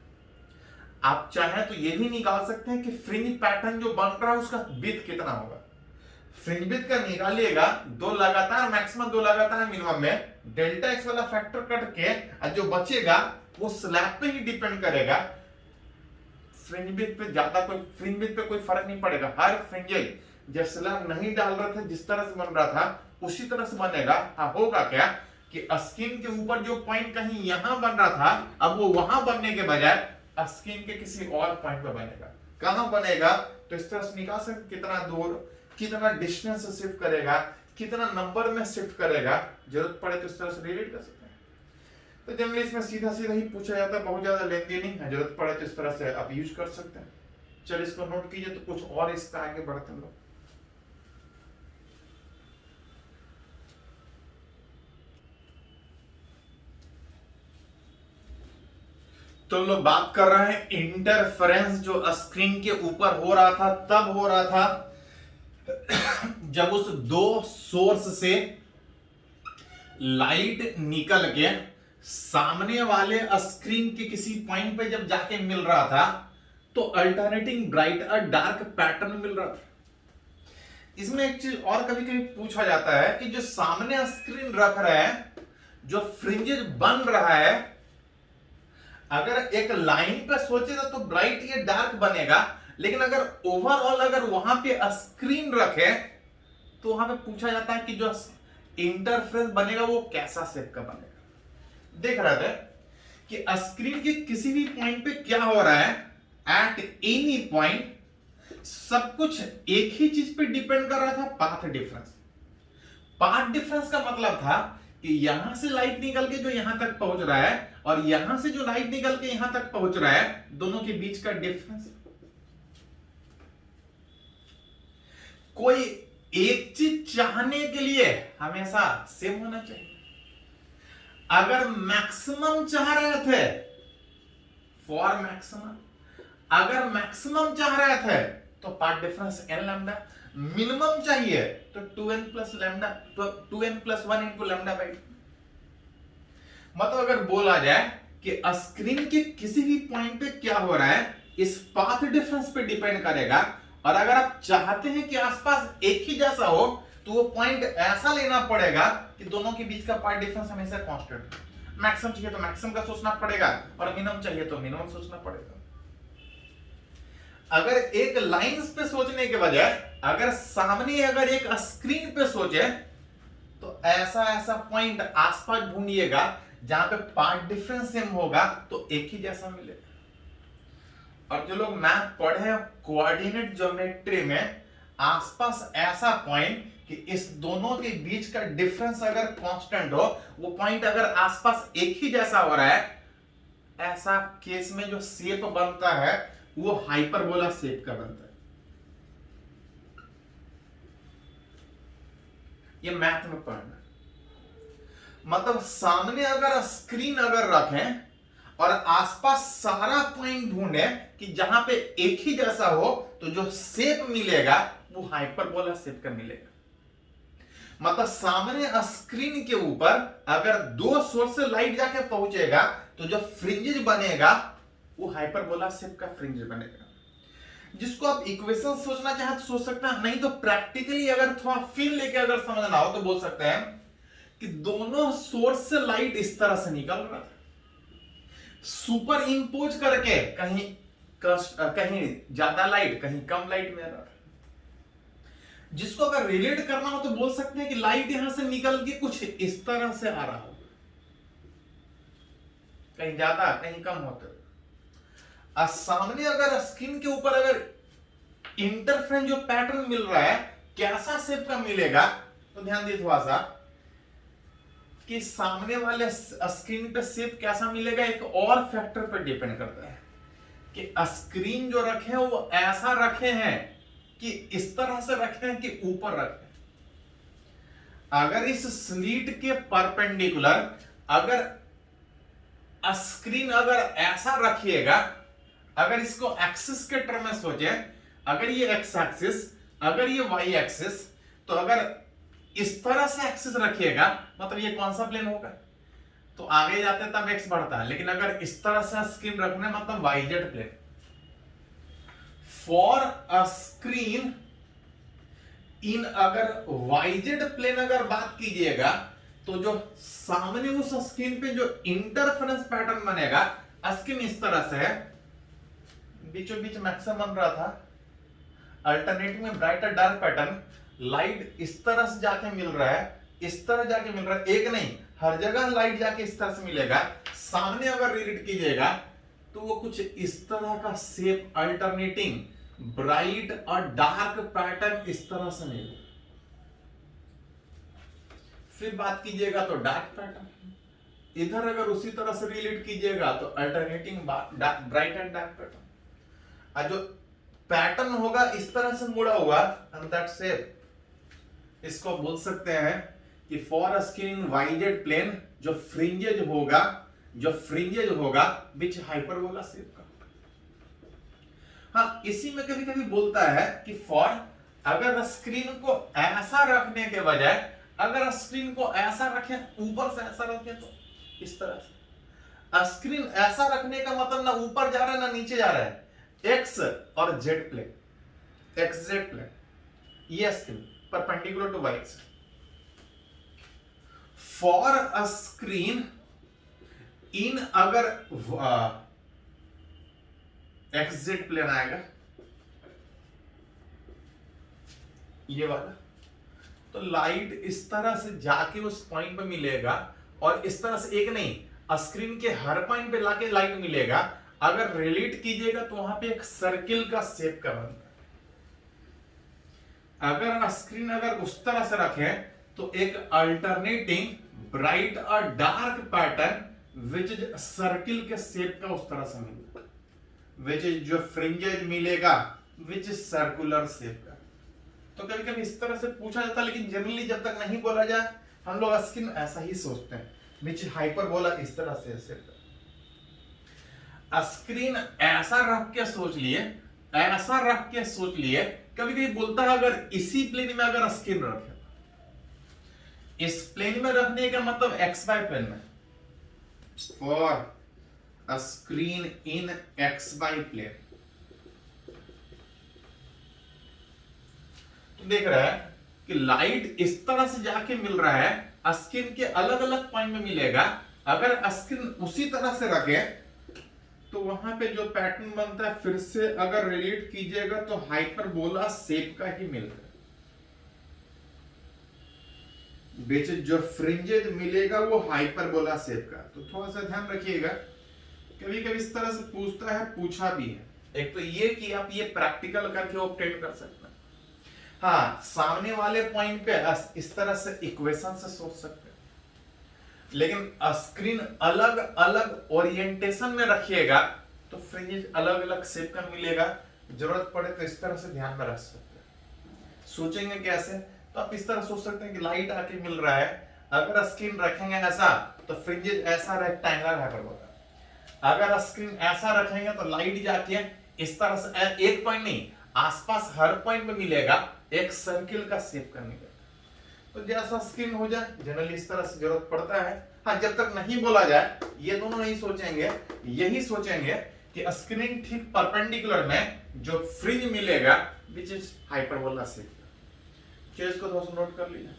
आप चाहे तो ये भी निकाल सकते हैं कि फ्रिंज पैटर्न जो बन रहा है उसका विड्थ कितना होगा। फ्रिंज विड्थ का निकालिएगा, दो लगातार मैक्सिमम दो लगातार मिनिमम में डेल्टा एक्स वाला फैक्टर कट के और जो बचेगा वो स्लैब पे ही डिपेंड करेगा। फ्रिंज विड्थ पे ज्यादा कोई फ्रिंज विड्थ पे कोई फर्क नहीं पड़ेगा। हर फ्रिंज जब स्लैब नहीं डाल रहा था जिस तरह से बन रहा था उसी तरह से बनेगा। हाँ, होगा क्या कि स्किन के ऊपर जो पॉइंट कहीं यहां बन रहा था अब वो वहां बनने के बजाय स्किन के किसी और पॉइंट पे बनेगा। कहां बनेगा तो इस तरह से निकाल सकते, कितना दूर, कितना डिस्टेंस शिफ्ट करेगा, कितना नंबर में शिफ्ट करेगा, जरूरत पड़े तो इस तरह से रिलेट कर सकते हैं। तो जनरली इसमें सीधा सीधा ही पूछा जाता है, बहुत ज्यादा लेंदी नहीं है, जरूरत पड़े तो इस तरह से आप यूज कर सकते हैं। चलिए इसको नोट कीजिए तो कुछ और इसका आगे बढ़ते हैं लोग। तो लोग बात कर रहे हैं इंटरफेरेंस जो स्क्रीन के ऊपर हो रहा था तब हो रहा था जब उस दो सोर्स से लाइट निकल के सामने वाले स्क्रीन के किसी पॉइंट पे जब जाके मिल रहा था तो अल्टरनेटिंग ब्राइट और डार्क पैटर्न मिल रहा था। इसमें एक चीज और कभी कभी पूछा जाता है कि जो सामने स्क्रीन रख रहे हैं, जो फ्रिंजेस बन रहा है, अगर एक लाइन पे सोचेगा तो ब्राइट या डार्क बनेगा, लेकिन अगर ओवरऑल अगर वहां पे स्क्रीन रखे तो वहां पे पूछा जाता है कि जो इंटरफेरेंस बनेगा वो कैसा शेप का बनेगा। देख रहे थे कि स्क्रीन के किसी भी पॉइंट पे क्या हो रहा है, एट एनी पॉइंट सब कुछ एक ही चीज पे डिपेंड कर रहा था, पाथ डिफरेंस। पाथ डिफरेंस का मतलब था कि यहां से लाइट निकल के जो यहां तक पहुंच रहा है और यहां से जो लाइट निकल के यहां तक पहुंच रहा है, दोनों के बीच का डिफरेंस। कोई एक चीज चाहने के लिए हमेशा सेम होना चाहिए। अगर मैक्सिमम चाह रहे थे, फॉर मैक्सिमम, अगर मैक्सिमम चाह रहे थे तो path difference n lambda, minimum चाहिए तो 2n प्लस लैम्डा, तो 2n plus 1 into lambda by. मतलब अगर बोला जाए कि स्क्रीन के किसी भी पॉइंट पे क्या हो रहा है इस पाथ डिफरेंस पे डिपेंड करेगा, और अगर आप चाहते हैं कि आसपास एक ही जैसा हो तो वो पॉइंट ऐसा लेना पड़ेगा कि दोनों के बीच का पाथ डिफरेंस हमेशा कांस्टेंट हो। मैक्सिमम चाहिए तो मैक्सिमम का सोचना पड़ेगा और मिनिमम चाहिए तो मिनिमम सोचना पड़ेगा। अगर एक लाइंस पे सोचने के बजाय अगर सामने अगर एक स्क्रीन पे सोचे तो ऐसा ऐसा पॉइंट आसपास ढूंढिएगा जहां पे पाथ डिफरेंस सेम होगा तो एक ही जैसा मिलेगा। और जो लोग मैथ पढ़े कोऑर्डिनेट ज्योमेट्री में, आसपास ऐसा पॉइंट कि इस दोनों के बीच का डिफरेंस अगर कांस्टेंट हो, वो पॉइंट अगर आसपास एक ही जैसा हो रहा है, ऐसा केस में जो शेप बनता है वो हाइपरबोला शेप का बनता है। ये मैथ में पढ़ना। मतलब सामने अगर स्क्रीन अगर रखें और आसपास सारा पॉइंट ढूंढे कि जहां पे एक ही जैसा हो तो जो शेप मिलेगा वो हाइपरबोला शेप का मिलेगा। मतलब सामने स्क्रीन के ऊपर अगर दो सोर्स से लाइट जाके पहुंचेगा तो जो फ्रिंजेस बनेगा वो हाइपरबोला शेप का फ्रिंज बनेगा। जिसको आप इक्वेशन सोचना चाहे तो सोच सकते हैं, नहीं तो प्रैक्टिकली अगर थोड़ा फील लेके अगर समझना हो तो बोल सकते हैं कि दोनों सोर्स से लाइट इस तरह से निकल रहा था, सुपर इंपोज करके कहीं कहीं ज्यादा लाइट कहीं कम लाइट में आ रहा था। जिसको अगर रिलेट करना हो तो बोल सकते हैं कि लाइट यहां से निकल के कुछ इस तरह से आ रहा होगा, कहीं ज्यादा कहीं कम होते। सामने अगर स्क्रीन के ऊपर अगर इंटरफ्रेंस जो पैटर्न मिल रहा है कैसा शेप का मिलेगा, तो ध्यान दिए थोड़ा सा कि सामने वाले स्क्रीन पे शेप कैसा मिलेगा एक और फैक्टर पर डिपेंड करता है कि स्क्रीन जो रखे हैं वो ऐसा रखे हैं कि इस तरह से रखे हैं कि ऊपर रखे हैं। अगर इस स्लीट के परपेंडिकुलर अगर स्क्रीन अगर ऐसा रखिएगा, अगर इसको एक्सिस के टर्म में सोचे, अगर ये एक्स एक्सिस अगर ये वाई एक्सिस, तो अगर इस तरह से एक्सिस रखिएगा मतलब ये कौन सा प्लेन होगा, तो आगे जाते तब एक्स बढ़ता है, लेकिन अगर इस तरह से स्क्रीन रखने मतलब y z plane. For a screen in अगर वाई जेड प्लेन अगर बात कीजिएगा तो जो सामने उस स्क्रीन पे जो इंटरफेरेंस पैटर्न बनेगा, स्क्रीन इस तरह से है, बीचों बीच मैक्सिमम बन रहा था, अल्टरनेटिव में ब्राइट और डार्क पैटर्न, लाइट इस तरह से जाके मिल रहा है, इस तरह जाके मिल रहा है, एक नहीं हर जगह लाइट जाके इस तरह से मिलेगा। सामने अगर रिलेट कीजिएगा तो वो कुछ इस तरह का शेप अल्टरनेटिंग ब्राइट और डार्क पैटर्न इस तरह से मिलेगा। फिर बात कीजिएगा तो डार्क पैटर्न, इधर अगर उसी तरह से रिलेट कीजिएगा तो alternating bright and dark pattern, और जो पैटर्न होगा इस तरह से मुड़ा हुआ एंड दैट शेप, इसको बोल सकते हैं कि for a screen y z plane जो फ्रिंजेज होगा विच हाइपरबोला शेप का। हाँ, इसी में कभी कभी बोलता है कि फॉर अगर स्क्रीन को ऐसा रखने के बजाय अगर स्क्रीन को ऐसा रखें, ऊपर से ऐसा रखें तो इस तरह से, स्क्रीन ऐसा रखने का मतलब ना ऊपर जा रहा है ना नीचे जा रहा है, एक्स और Z plane, X Z plane, ये screen perpendicular to Y axis. For a screen in अगर एक्स जेड प्लेन आएगा ये वाला, तो लाइट इस तरह से जाके उस पॉइंट पे मिलेगा, और इस तरह से एक नहीं स्क्रीन के हर पॉइंट पे लाके लाइट मिलेगा। अगर रिलेट कीजिएगा तो वहां पे एक सर्किल का शेप का बनता है। अगर स्क्रीन अगर उस तरह से रखें तो एक अल्टरनेटिंग ब्राइट और dark pattern which is circle के शेप का उस तरह से मिलेगा, विच इज जो फ्रिंजेज मिलेगा विच इज सर्कुलर शेप का। तो कभी कभी इस तरह से पूछा जाता है, लेकिन जनरली जब तक नहीं बोला जाए हम लोग स्क्रीन ऐसा ही सोचते हैं, विच हाइपरबोला इस तरह से शेप। स्क्रीन ऐसा रख के सोच लिए, ऐसा रख के सोच लिए, कभी कभी बोलता है अगर इसी प्लेन में अगर स्क्रीन रखे, इस प्लेन में रखने का मतलब एक्स वाई प्लेन में, for a screen in x y plane, तो देख रहा है कि लाइट इस तरह से जाके मिल रहा है, स्क्रीन के अलग अलग पॉइंट में मिलेगा। अगर स्क्रीन उसी तरह से रखे तो वहां पे जो पैटर्न बनता है फिर से अगर रिलेट कीजिएगा तो हाइपरबोला शेप का ही मिलता है, बीच जो फ्रिंजेज मिलेगा वो हाइपरबोला शेप का। तो थोड़ा सा ध्यान रखिएगा, कभी कभी इस तरह से पूछता है, पूछा भी है। एक तो ये कि आप ये प्रैक्टिकल करके ऑब्टेन कर सकते हैं, हाँ सामने वाले पॉइंट पे इस तरह से इक्वेशन से सोच सकते हैं, लेकिन स्क्रीन अलग अलग ओरिएंटेशन में रखिएगा तो फ्रिंजेज अलग अलग शेप का मिलेगा। जरूरत पड़े तो इस तरह से ध्यान में रख सकते हैं। सोचेंगे कैसे, तो आप इस तरह सोच सकते हैं कि लाइट आके मिल रहा है, अगर स्क्रीन रखेंगे ऐसा तो फ्रिंजेज ऐसा रेक्टेंगुलर हाइपरबोला, अगर स्क्रीन ऐसा रखेंगे तो लाइट जाके इस तरह से एक पॉइंट नहीं आसपास हर पॉइंट में मिलेगा, एक सर्किल का शेप करने का। तो जैसा स्क्रीन हो जाए जनरली इस तरह से जरूरत पड़ता है। हाँ, जब तक नहीं बोला जाए ये दोनों नहीं सोचेंगे, यही सोचेंगे कि स्क्रीन ठीक परपेंडिकुलर में जो फ्रिंज मिलेगा विच इज हाइपरबोला सेक्युलर। चलिए इसको थोड़ा सा नोट कर लीजिए।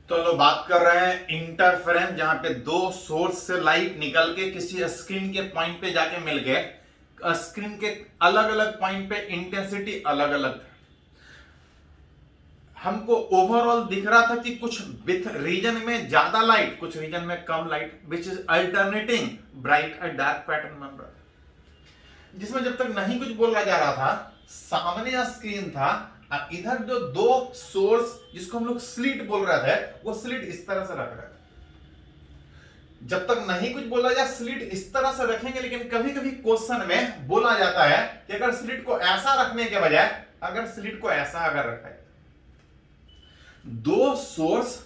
तो लोग बात कर रहे हैं इंटरफेरेंस, जहां पे दो सोर्स से लाइट निकल के किसी स्क्रीन के पॉइंट पे जाके मिल गए। स्क्रीन के अलग अलग पॉइंट पे इंटेंसिटी अलग अलग था। हमको ओवरऑल दिख रहा था कि कुछ रीजन में ज्यादा लाइट, कुछ रीजन में कम light, which is alternating bright और डार्क पैटर्न बन रहा था। जिसमें जब तक नहीं कुछ बोला जा रहा था, सामने स्क्रीन था, इधर जो दो सोर्स जिसको हम लोग स्लिट बोल रहे थे, वो स्लिट इस तरह से रख रहे थे। जब तक नहीं कुछ बोला जाए स्लिट इस तरह से रखेंगे, लेकिन कभी कभी क्वेश्चन में बोला जाता है कि अगर स्लिट को ऐसा रखने के बजाय अगर स्लिट को ऐसा अगर रखा है, दो सोर्स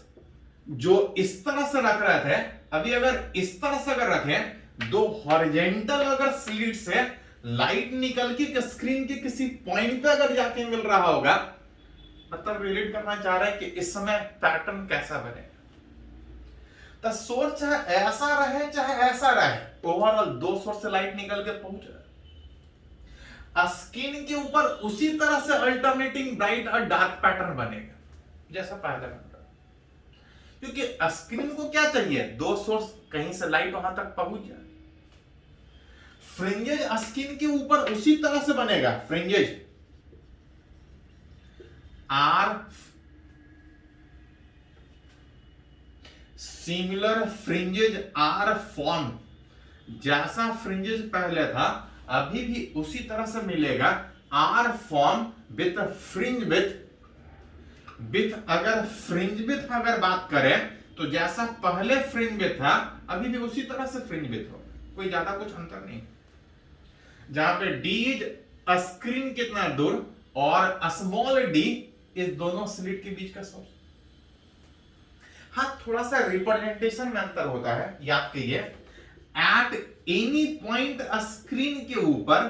जो इस तरह से रख रहे थे, अभी अगर इस तरह से अगर रखें, दो हॉरिजॉन्टल अगर स्लिट से लाइट निकल के स्क्रीन के किसी पॉइंट पे अगर जाके मिल रहा होगा, मतलब रिलेट करना चाह रहे हैं कि इस समय पैटर्न कैसा बनेगा। तो सोर्स चाहे ऐसा रहे चाहे ऐसा रहे, ओवरऑल दो सोर्स से लाइट निकल के पहुंच रहा है, स्क्रीन के ऊपर उसी तरह से अल्टरनेटिंग ब्राइट और डार्क पैटर्न बनेगा जैसा पहले बन रहा। क्योंकि स्क्रीन को क्या चाहिए, दो सोर्स कहीं से लाइट वहां तक पहुंच जाए। फ्रिंजेज स्किन के ऊपर उसी तरह से बनेगा, fringes are similar fringes are form, जैसा फ्रिंजेज पहले था अभी भी उसी तरह से मिलेगा। Are form with fringe width अगर फ्रिंज विथ अगर बात करें तो जैसा पहले फ्रिंज विथ था अभी भी उसी तरह से फ्रिंज विथ हो, कोई ज्यादा कुछ अंतर नहीं। जहां पे डी इज स्क्रीन कितना दूर और स्मॉल डी इस दोनों स्लिट के बीच का सोर्स। हाँ, थोड़ा सा रिप्रेजेंटेशन में अंतर होता है, याद कीजिए। एट एनी पॉइंट स्क्रीन के ऊपर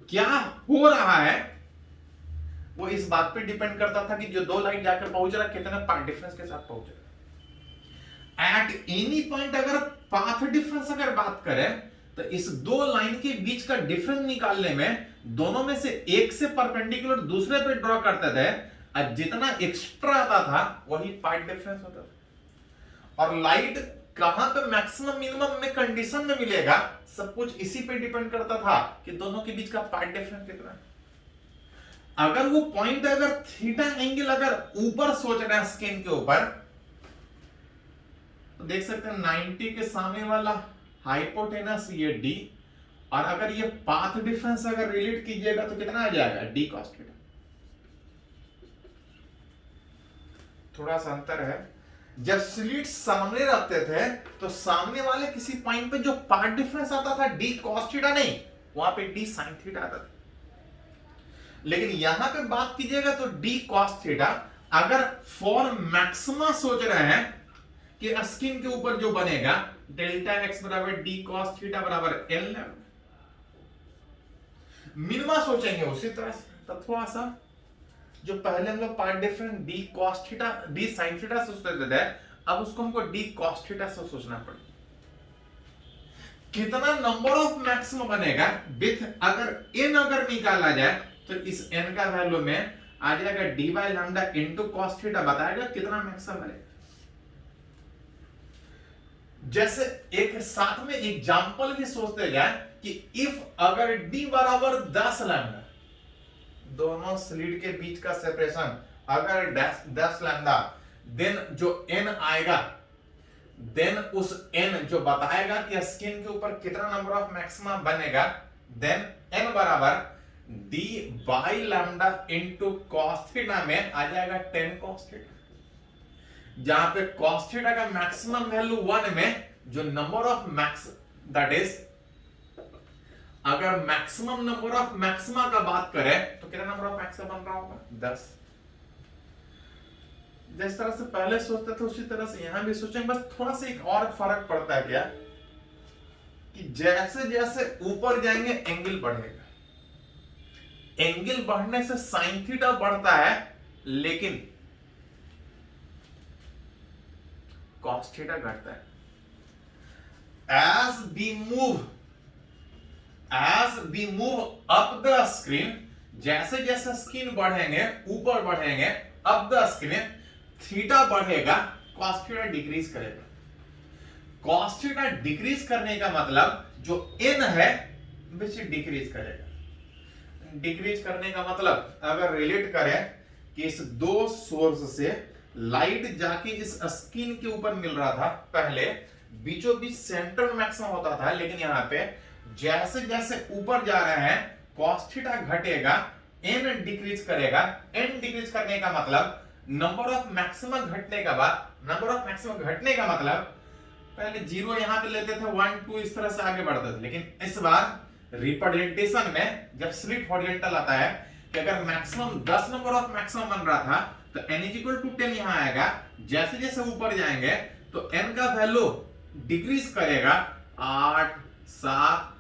क्या हो रहा है वो इस बात पे डिपेंड करता था कि जो दो लाइट जाकर पहुंच रहा है कितने पाथ डिफरेंस के साथ पहुंच रहा है। एट एनी पॉइंट अगर पाथ डिफरेंस अगर बात करें तो इस दो लाइन के बीच का डिफरेंस निकालने में दोनों में से एक से परपेंडिकुलर दूसरे पे ड्रॉ करते थे, और जितना एक्स्ट्रा आता था वही पाथ डिफरेंस होता था। और लाइट कहां पे मैक्सिमम मिनिमम में कंडीशन में मिलेगा, सब कुछ इसी पे डिपेंड करता था कि दोनों के बीच का पाथ डिफरेंस कितना है। अगर वो पॉइंट अगर थीटा एंगल अगर ऊपर सोच रहे हैं स्क्रीन के ऊपर, तो देख सकते हैं 90 के सामने वाला हाइपोटेनस ये डी, और अगर ये पाथ डिफरेंस अगर रिलेट कीजिएगा तो कितना आ जाएगा, डी कॉस थीटा। थोड़ा सा अंतर है। जब स्लिट सामने रखते थे तो सामने वाले किसी पॉइंट पे जो पाथ डिफरेंस आता था डी कॉस थीटा नहीं, वहां पे डी साइन थीटा आता था। लेकिन यहां पे बात कीजिएगा तो डी कॉस थीटा, अगर फॉर मैक्सिमा सोच रहे हैं कि स्क्रीन के ऊपर जो बनेगा डेल्टा एक्स बराबर डी कॉस थीटा बराबर एल लैम्डा, मिनिमा सोचेंगे उसी तरह से। तो थोड़ा सा जो पहले हम लोग path difference D cos theta D sine theta से सोचते थे, अब उसको हमको डी कॉस थीटा से सोचना पड़ेगा। कितना नंबर ऑफ मैक्सिमा बनेगा विथ अगर एन अगर निकाला जाए तो इस एन का वैल्यू में आ जाएगा D by lambda into cos theta, बताएगा कितना मैक्सिमा बनेगा। जैसे एक साथ में एग्जांपल भी सोचते जाए कि इफ अगर डी बराबर 10 लैम्डा, दोनों स्लिट के बीच का सेपरेशन अगर 10 लैम्डा, देन जो एन आएगा, देन उस एन जो बताएगा कि स्किन के ऊपर कितना नंबर ऑफ मैक्सिमा बनेगा, देन एन बराबर D by lambda into cos theta में आ जाएगा 10 कॉस थीटा, जहां पे कॉस थीटा का मैक्सिमम वैल्यू 1 में जो number of max that is, अगर मैक्सिमम नंबर ऑफ मैक्सिमा का बात करें तो कितना नंबर ऑफ मैक्सिमा बन रहा होगा, 10। जिस तरह से पहले सोचते थे उसी तरह से यहां भी सोचेंगे, बस थोड़ा सा एक और फर्क पड़ता है क्या, कि जैसे जैसे ऊपर जाएंगे एंगल बढ़ेगा। एंगल बढ़ने से साइन थीटा बढ़ता है, लेकिन cos थीटा घटता है। as we move up the screen, जैसे जैसे स्क्रीन बढ़ेंगे, ऊपर बढ़ेंगे, अप द स्क्रीन, थीटा बढ़ेगा, cos थीटा डिक्रीज करेगा। cos थीटा डिक्रीज करने का मतलब जो n है विच डिक्रीज करेगा। डिक्रीज करने का मतलब अगर रिलेट करें कि इस दो सोर्स से लाइट जाके इस स्क्रीन के ऊपर मिल रहा था, पहले बीचों बीच सेंट्रल मैक्सिमम होता था, लेकिन यहाँ पे जैसे जैसे ऊपर जा रहे हैं cos थीटा घटेगा, n डिक्रीज करेगा। n डिक्रीज करने का मतलब नंबर ऑफ मैक्सिमम घटने का बाद, नंबर ऑफ मैक्सिमम घटने का मतलब पहले 0 यहां पे लेते थे, 1 2 इस तरह से आगे बढ़ते थे, लेकिन इस बार रिप्रेजेंटेशन में जब स्लिट हॉरिजॉन्टल आता है कि अगर मैक्सिमम 10 नंबर ऑफ मैक्सिमम बन रहा था तो n = 10 यहां आएगा। जैसे जैसे ऊपर जाएंगे तो n का वैल्यू डिक्रीज करेगा, 8 7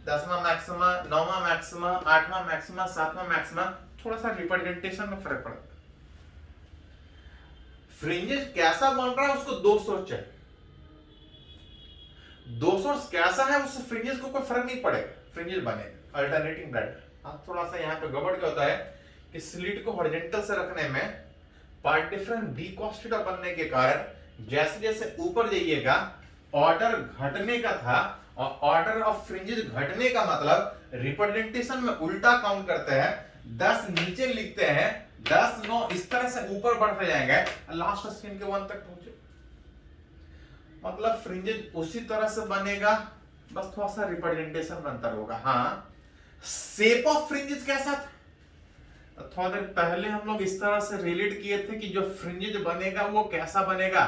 10वां मैक्सिमम, 9वां मैक्सिमम, 8वां मैक्सिमम, 7वां मैक्सिमम, थोड़ा सा रिप्रेजेंटेशन में फर्क पड़ता है। फ्रिंजेस कैसा बन रहा है उसको दो सोर्स चाहिए, दो सोर्स कैसा है उससे फ्रिंजेस को कोई फर्क नहीं पड़ेगा, फ्रिंजेस बनेगा। अल्टरनेटिंग ब्राइट थोड़ा सा यहाँ पे गड़बड़ क्या होता है कि स्लिट को हॉरिजॉन्टल से रखने में path difference d cos theta बनने के कारण जैसे जैसे ऊपर जाइएगा ऑर्डर घटने का था, और ऑर्डर ऑफ फ्रिंजेस घटने का मतलब रिप्रेजेंटेशन में उल्टा काउंट करते हैं, 10 नीचे लिखते हैं, 10 9 इस तरह से ऊपर बढ़ते जाएंगे, लास्ट स्क्रीन के 1 तक पहुंचे, मतलब फ्रिंजेस उसी तरह से बनेगा, बस थोड़ा सा रिप्रेजेंटेशन में अंतर होगा। हाँ, शेप ऑफ फ्रिंजेस कैसा था? थोड़ा देर पहले हम लोग इस तरह से रिलेट किए थे कि जो फ्रिंजेस बनेगा वो कैसा बनेगा,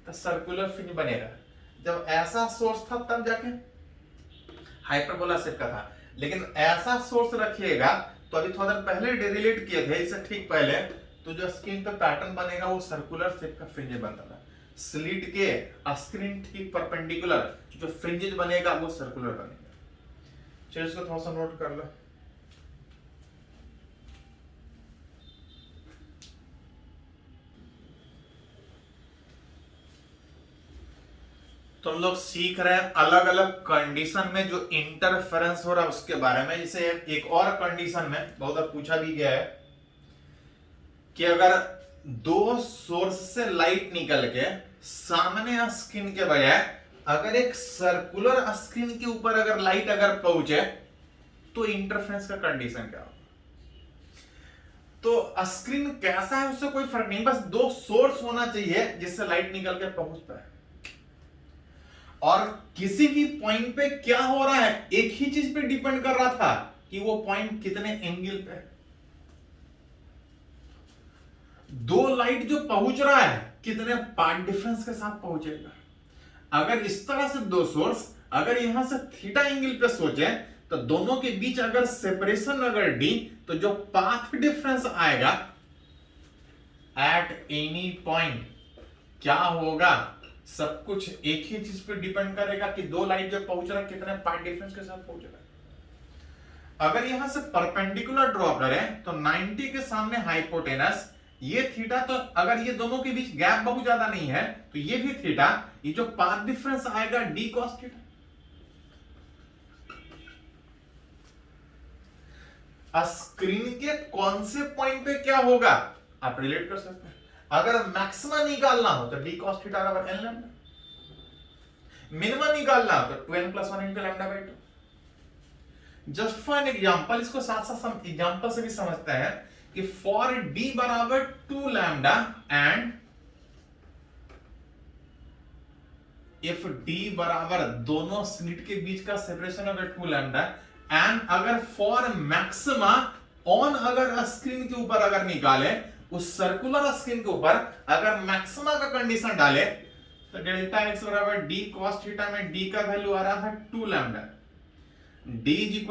तो सर्कुलर फ्रिंज बनेगा। जब ऐसा सोर्स था तब जाके हाइपरबोला शेप का था, लेकिन ऐसा सोर्स रखिएगा तो अभी थोड़ा देर पहले रिलेट किए थे इससे ठीक पहले, तो जो स्क्रीन पे पैटर्न बनेगा वो सर्कुलर शेप का फ्रिंज बनता था। स्लिट के स्क्रीन ठीक परपेंडिकुलर जो फ्रिंजेस बनेगा वो सर्कुलर बनेगा। चलिए इसको थोड़ा सा नोट कर लो। तो हम लोग सीख रहे हैं अलग अलग कंडीशन में जो इंटरफेरेंस हो रहा है उसके बारे में। जैसे एक और कंडीशन में बहुत बार पूछा भी गया है कि अगर दो सोर्स से लाइट निकल के सामने स्क्रीन के बजाय अगर एक सर्कुलर स्क्रीन के ऊपर अगर लाइट अगर पहुंचे तो इंटरफेरेंस का कंडीशन क्या होगा? तो स्क्रीन कैसा है उससे कोई फर्क नहीं, बस दो सोर्स होना चाहिए जिससे लाइट निकल के पहुंच पाए, और किसी भी पॉइंट पे क्या हो रहा है एक ही चीज पे डिपेंड कर रहा था कि वो पॉइंट कितने एंगल पे है। दो लाइट जो पहुंच रहा है कितने पार्ट डिफरेंस के साथ पहुंचेगा। अगर इस तरह से दो सोर्स अगर यहां से थीटा एंगल पे सोचे तो दोनों के बीच अगर सेपरेशन अगर डी, तो जो पाथ डिफरेंस आएगा एट एनी पॉइंट क्या होगा, सब कुछ एक ही चीज पे डिपेंड करेगा कि दो लाइट जो पहुंच रहा है कितने पार्ट डिफरेंस के साथ पहुंच रहा है। अगर यहां से परपेंडिकुलर ड्रॉ करें तो 90 के सामने हाइपोटेनस, ये थीटा, तो अगर ये दोनों के बीच गैप बहुत ज्यादा नहीं है तो ये भी थीटा, ये जो पाथ डिफरेंस आएगा d cos थीटा। स्क्रीन के कौन से पॉइंट पे क्या होगा आप रिलेट कर सकते हैं। अगर मैक्सिमा निकालना हो तो d cos थीटा बराबर n लैम्डा, मिनिमम निकालना हो तो 2n + 1 × λ/2। Just for an example, इसको साथ साथ एग्जांपल से भी समझते हैं कि फॉर d बराबर 2 लैम्डा एंड इफ d बराबर दोनों स्लिट के बीच का सेपरेशन अगर 2 लैम्डा, एंड अगर फॉर मैक्सिमा ऑन अगर स्क्रीन के ऊपर अगर निकाले, उस सर्कुलर स्क्रीन के ऊपर अगर मैक्सिमा का कंडीशन डाले तो डेल्टा x बराबर d cos थीटा में d का वैल्यू आ रहा है 2 lambda, d =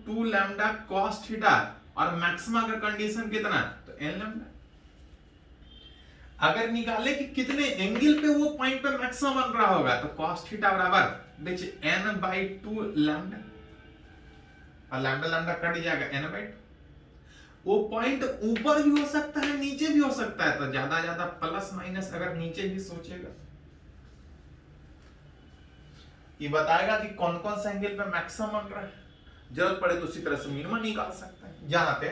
2 lambda cos theta, और मैक्सिमा का कंडीशन कितना तो n लैम्डा। अगर निकाले कि कितने एंगल पे वो पॉइंट पे मैक्सिमम बन रहा होगा तो cos थीटा बराबर देखिए n/2 लैम्डा, और लैम्डा लैम्डा कट जाएगा n/2। वो पॉइंट ऊपर भी हो सकता है, नीचे भी हो सकता है, तो ज्यादा प्लस माइनस अगर नीचे भी सोचेगा, ये बताएगा कि कौन कौन सा एंगल पे मैक्सिमम बन रहा है। जरूरत पड़े तो उसी तरह से मिनिमम निकाल सकते हैं। जहां पे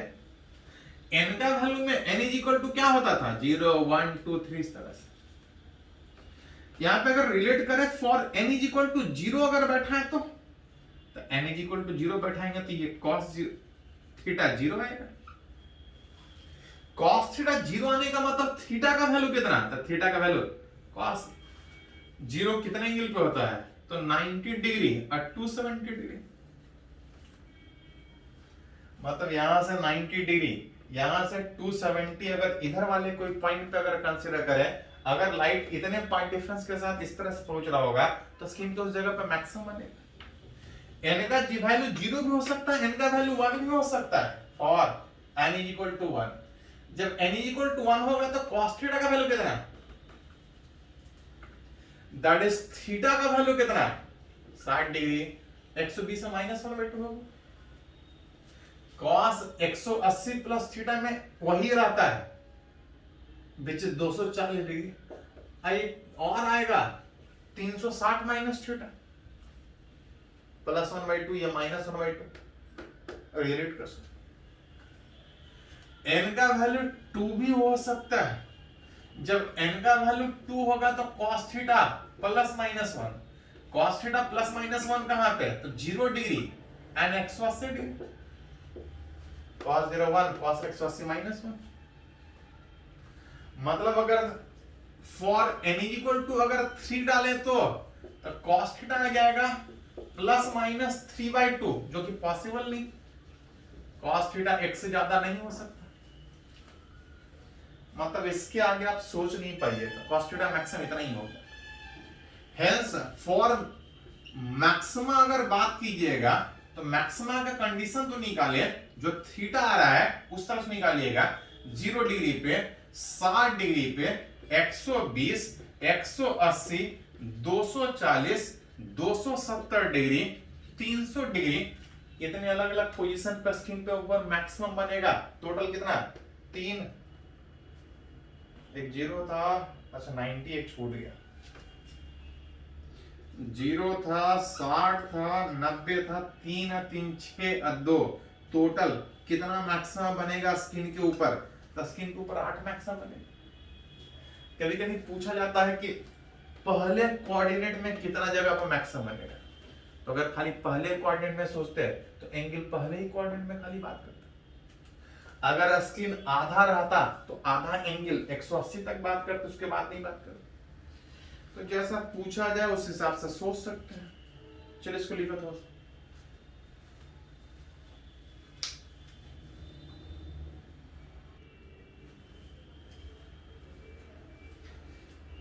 n का वैल्यू में n इज इक्वल टू क्या होता था, 0 1 2 3 इस तरह से। यहां पे अगर रिलेट करें for n is equal to 0 अगर बैठा है तो n इज इक्वल टू 0 बैठाएंगे तो ये cos थीटा 0 आएगा। cos थीटा 0 आने का मतलब थीटा का वैल्यू कितना, तो थीटा का वैल्यू cos 0 कितने एंगल पे होता है, तो 90 डिग्री और 270 डिग्री। मतलब यहां से 90 डिग्री, यहां से 270, अगर इधर वाले कोई पॉइंट पे अगर कंसीडर करें, अगर लाइट इतने पॉइंट डिफरेंस के साथ इस तरह से पहुंच रहा होगा तो स्क्रीन के उस जगह पे मैक्सिमम बनेगा। n का वैल्यू 0 भी हो सकता है, n का वैल्यू 1 भी हो सकता है, और n इज इक्वल टू 1। जब n इज इक्वल टू 1 होगा तो cos थीटा का वैल्यू कितना है, दैट इज थीटा का वैल्यू कितना है, 60 डिग्री। 120 से -1/2 होगा। cos 180 प्लस थीटा में वही रहता है, विच इज 240 डिग्री। और आएगा 360 माइनस थीटा, +1/2 या -1/2 रिलेट कर सकते। n का वैल्यू 2 भी हो सकता है। जब n का वैल्यू 2 होगा तो cos थीटा +-1, cos थीटा +-1 कहां पे, तो 0 degree and 180 degree, cos 0 1 cos 180 -1। मतलब अगर फॉर n इक्वल टू अगर 3 डालें तो cos थीटा आ जाएगा ±3/2, जो कि पॉसिबल नहीं, cos थीटा 1 से ज्यादा नहीं हो सकता। मतलब इसके आगे आप सोच नहीं पाइएगा, cos थीटा मैक्सिमम इतना ही होगा। हेंस फॉर मैक्सिमा अगर बात कीजिएगा तो मैक्सिमा का कंडीशन तो निकालिए, जो थीटा आ रहा है उस तरफ से निकालिएगा। 0 डिग्री पे, 60 डिग्री पे, 120, 180, 240, 270 डिग्री, 300 डिग्री, इतने अलग अलग पोजीशन पर स्क्रीन पे ऊपर मैक्सिमम बनेगा। टोटल कितना, 3, एक 0 था, अच्छा 90 एक छूट गया, 0 था, 60 था, 90 था, 3 और 3 6 और 2, टोटल कितना मैक्सिमम बनेगा स्क्रीन के ऊपर, तो स्क्रीन के ऊपर 8 मैक्सिमम बनेगा। कभी कभी पूछा जाता है कि पहले कोऑर्डिनेट में कितना जगह पर मैक्सिमम बनेगा, तो अगर खाली पहले कोऑर्डिनेट में सोचते हैं तो एंगल पहले ही कोऑर्डिनेट में खाली बात करते हैं। अगर स्क्रीन आधा रहता तो आधा एंगल 180 तक बात करते, उसके बाद नहीं बात करते। तो जैसा पूछा जाए उस हिसाब से सोच सकते हैं। चलिए इसको लिखो थोड़ा।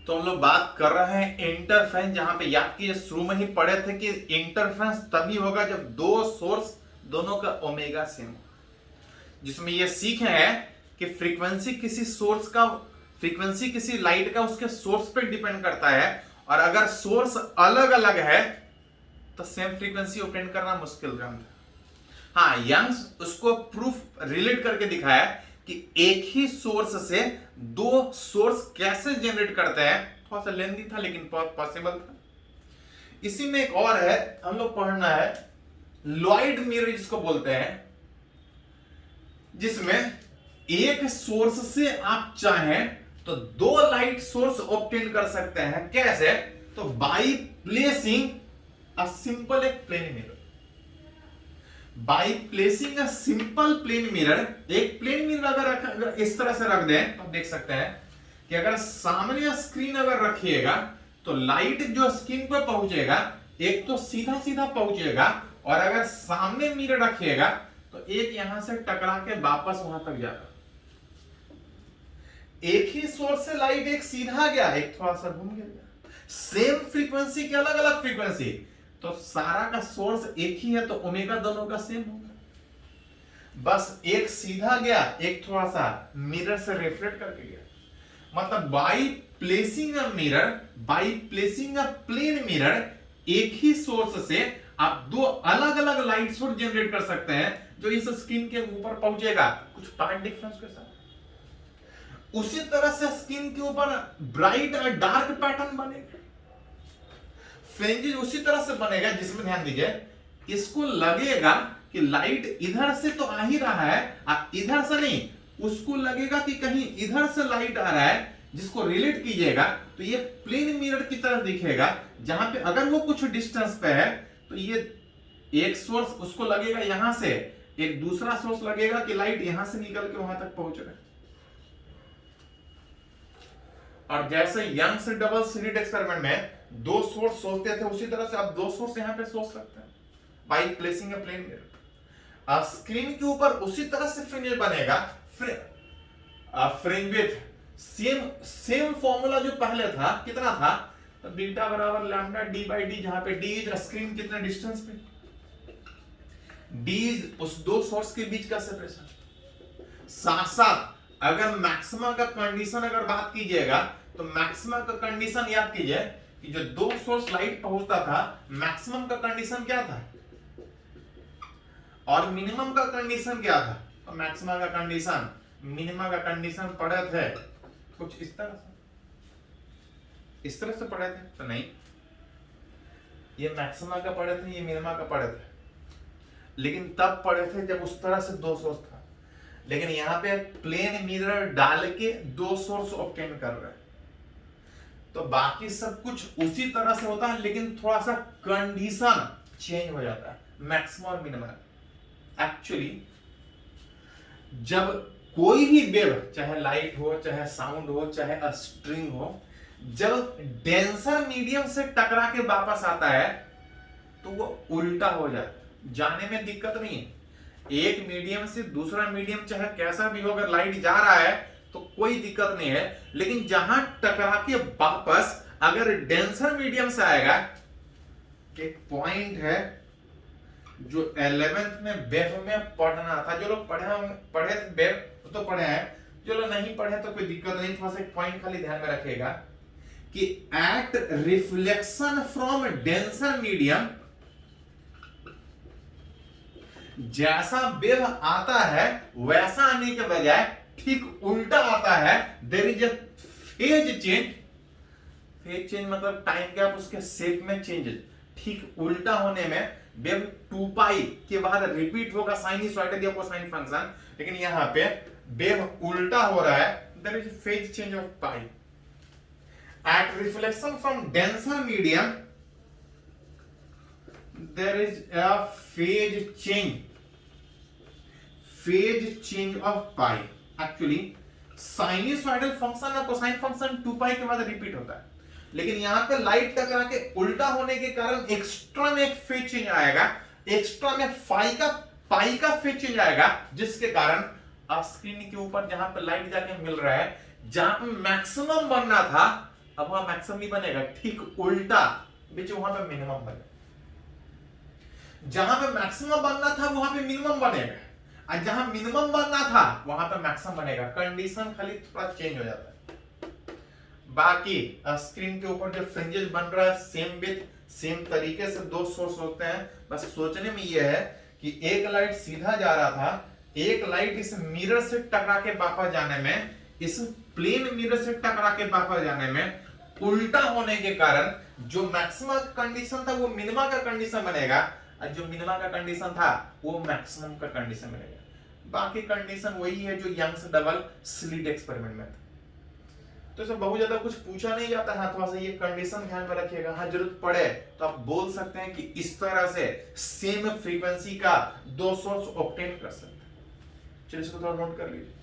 तो हम लोग बात कर रहे हैं इंटरफेरेंस, जहां पे याद कीजिए शुरू में ही पढ़े थे कि इंटरफेरेंस तभी होगा जब दो सोर्स दोनों का ओमेगा सेम हो। जिसमें ये सीखे हैं कि फ्रीक्वेंसी किसी सोर्स का, फ्रीक्वेंसी किसी लाइट का उसके सोर्स पे डिपेंड करता है, और अगर सोर्स अलग अलग है तो सेम फ्रीक्वेंसी ऑब्टेन करना मुश्किल काम था। हाँ, यंग्स उसको प्रूफ रिलेट करके दिखाया कि एक ही सोर्स से दो सोर्स कैसे जनरेट करते हैं। थोड़ा सा लेंथी था लेकिन पॉसिबल था। इसी में एक और है, हम लोग पढ़ना है लॉयड मिरर जिसको बोलते हैं, जिसमें एक सोर्स से आप चाहें तो दो लाइट सोर्स ऑब्टेन कर सकते हैं। कैसे, तो बाय प्लेसिंग अ सिंपल एक plane mirror. By placing a simple plane mirror, एक प्लेन मिरर अगर इस तरह से रख दें तो देख सकते हैं कि अगर सामने स्क्रीन अगर रखिएगा तो लाइट जो स्क्रीन पर पहुंचेगा एक तो सीधा सीधा पहुंचेगा, और अगर सामने मिरर रखिएगा तो एक यहां से टकरा के वापस वहां तक जाएगा। एक ही सोर्स से लाइट एक सीधा गया, एक थोड़ा सा घूम गया। सेम फ्रीक्वेंसी के अलग अलग फ्रीक्वेंसी, तो सारा का सोर्स एक ही है तो ओमेगा दोनों का सेम होगा। बस एक सीधा गया, एक थोड़ा सा मिरर से रिफ्लेक्ट करके गया। मतलब by placing a mirror, by placing a plane mirror, एक ही सोर्स से आप दो अलग अलग लाइट सोर्स जनरेट कर सकते हैं, जो इस स्किन के ऊपर पहुंचेगा कुछ पार्ट डिफरेंस के साथ। उसी तरह से स्किन के ऊपर ब्राइट और डार्क पैटर्न बनेगा। फ्रिंजेस उसी तरह से बनेगा जिसमें ध्यान दीजिए, इसको लगेगा कि लाइट इधर से तो आ ही रहा है, इधर से नहीं, उसको लगेगा कि कहीं इधर से लाइट आ रहा है, जिसको रिलेट कीजिएगा तो ये प्लेन मिरर की तरह दिखेगा, जहां पे अगर वो कुछ डिस्टेंस पे है तो ये एक सोर्स उसको लगेगा यहां से, एक दूसरा सोर्स लगेगा कि लाइट यहां से निकल के वहां तक पहुंच रहा है। और जैसे यंग्स डबल स्लिट एक्सपेरिमेंट में दो सोर्स सोचते थे, उसी तरह से आप दो सोर्स यहां पे सोच सकते हैं by placing a plane mirror. Screen के ऊपर उसी तरह से फ्रिंज बनेगा, फ्रिंज विथ सेम फॉर्मूला जो पहले था, कितना था, तो बीटा बराबर लैम्डा डी बाई डी, जहां पे डी इज स्क्रीन कितने डिस्टेंस पे, डी इज उस दो सोर्स के बीच का सेपरेशन। साथ साथ अगर मैक्सिमा का कंडीशन अगर बात कीजिएगा तो मैक्सिमा का कंडीशन याद कीजिए कि जो दो सोर्स लाइट पहुंचता था, मैक्सिमम का कंडीशन क्या था और मिनिमम का कंडीशन क्या था। तो मैक्सिमा का कंडीशन मिनिमा का कंडीशन पढ़े थे कुछ इस तरह से पढ़े थे, तो नहीं, ये मैक्सिमा का पढ़े थे, ये मिनिमा का पढ़े थे, लेकिन तब पढ़े थे जब उस तरह से दो सोर्स था। लेकिन यहाँ पे प्लेन मिरर डाल के दो सोर्स ऑब्टेन कर रहे हैं, तो बाकी सब कुछ उसी तरह से होता है, लेकिन थोड़ा सा कंडीशन चेंज हो जाता है मैक्सिमम और मिनिमम। एक्चुअली जब कोई भी वेव, चाहे लाइट हो, चाहे साउंड हो, चाहे स्ट्रिंग हो, जब डेंसर मीडियम से टकरा के वापस आता है तो वो उल्टा हो जाता है, जाने में दिक्कत नहीं है। एक मीडियम से दूसरा मीडियम चाहे कैसा भी हो, अगर लाइट जा रहा है तो कोई दिक्कत नहीं है, लेकिन जहां टकरा के वापस अगर डेंसर मीडियम से आएगा, एक पॉइंट है जो 11th में वेव में पढ़ना था, जो लोग पढ़े वेव तो पढ़े हैं, जो लोग नहीं पढ़े तो कोई दिक्कत नहीं, थोड़ा सा एक पॉइंट खाली ध्यान में रखिएगा कि at reflection from denser medium, जैसा वेव आता है वैसा आने के बजाय ठीक उल्टा आता है। There is a phase change, phase change मतलब टाइम गैप उसके शेप में चेंजेस, ठीक उल्टा होने में वेव 2 पाई के बाद रिपीट होगा साइनसॉइडल या कोसाइन फंक्शन, लेकिन यहां पे वेव उल्टा हो रहा है, there is phase change of pi. At reflection from denser medium there is a phase change of pi. Actually sinusoidal function और कोसाइन फंक्शन 2 पाई के बाद रिपीट होता है, लेकिन यहां पे लाइट टकरा के उल्टा होने के कारण एक्स्ट्रा में एक फेज चेंज आएगा, एक्स्ट्रा में पाई का फेज चेंज आएगा, जिसके कारण स्क्रीन के ऊपर जहां पे लाइट जाके मिल रहा है, जहां पे मैक्सिमम बनना था अब वहां मैक्सिमम नहीं बनेगा, ठीक उल्टा बीच वहां पे मिनिमम बनेगा। जहां पे मैक्सिमम बनना था वहां पे मिनिमम बनेगा, और जहां मिनिमम बनना था वहां पे मैक्सिमम बनेगा। कंडीशन खाली थोड़ा चेंज हो जाता है। बाकी स्क्रीन के ऊपर जो फ्रिंजेस बन रहा है सेम तरीके से दो सोर्स होते हैं, बस सोचने में यह है कि एक लाइट सीधा जा रहा था, एक लाइट इस मिरर से टकरा के वापस जाने में, इस प्लेन मिरर से टकरा के वापस जाने में उल्टा होने के कारण जो मैक्सिमम कंडीशन था वो मिनिमा का कंडीशन बनेगा, और जो मिनिमा का कंडीशन था वो मैक्सिमम का कंडीशन बनेगा। बाकी कंडीशन वही है जो यंग्स डबल स्लिट एक्सपेरिमेंट में था। तो इसमें बहुत ज्यादा कुछ पूछा नहीं जाता है, थोड़ा सा ये कंडीशन ध्यान में रखिएगा। हाँ जरूरत पड़े तो आप बोल सकते हैं कि इस तरह से सेम फ्रीक्वेंसी का दो सोर्स ऑब्टेन कर सकते हैं। चलिए इसको थोड़ा नोट कर लीजिए।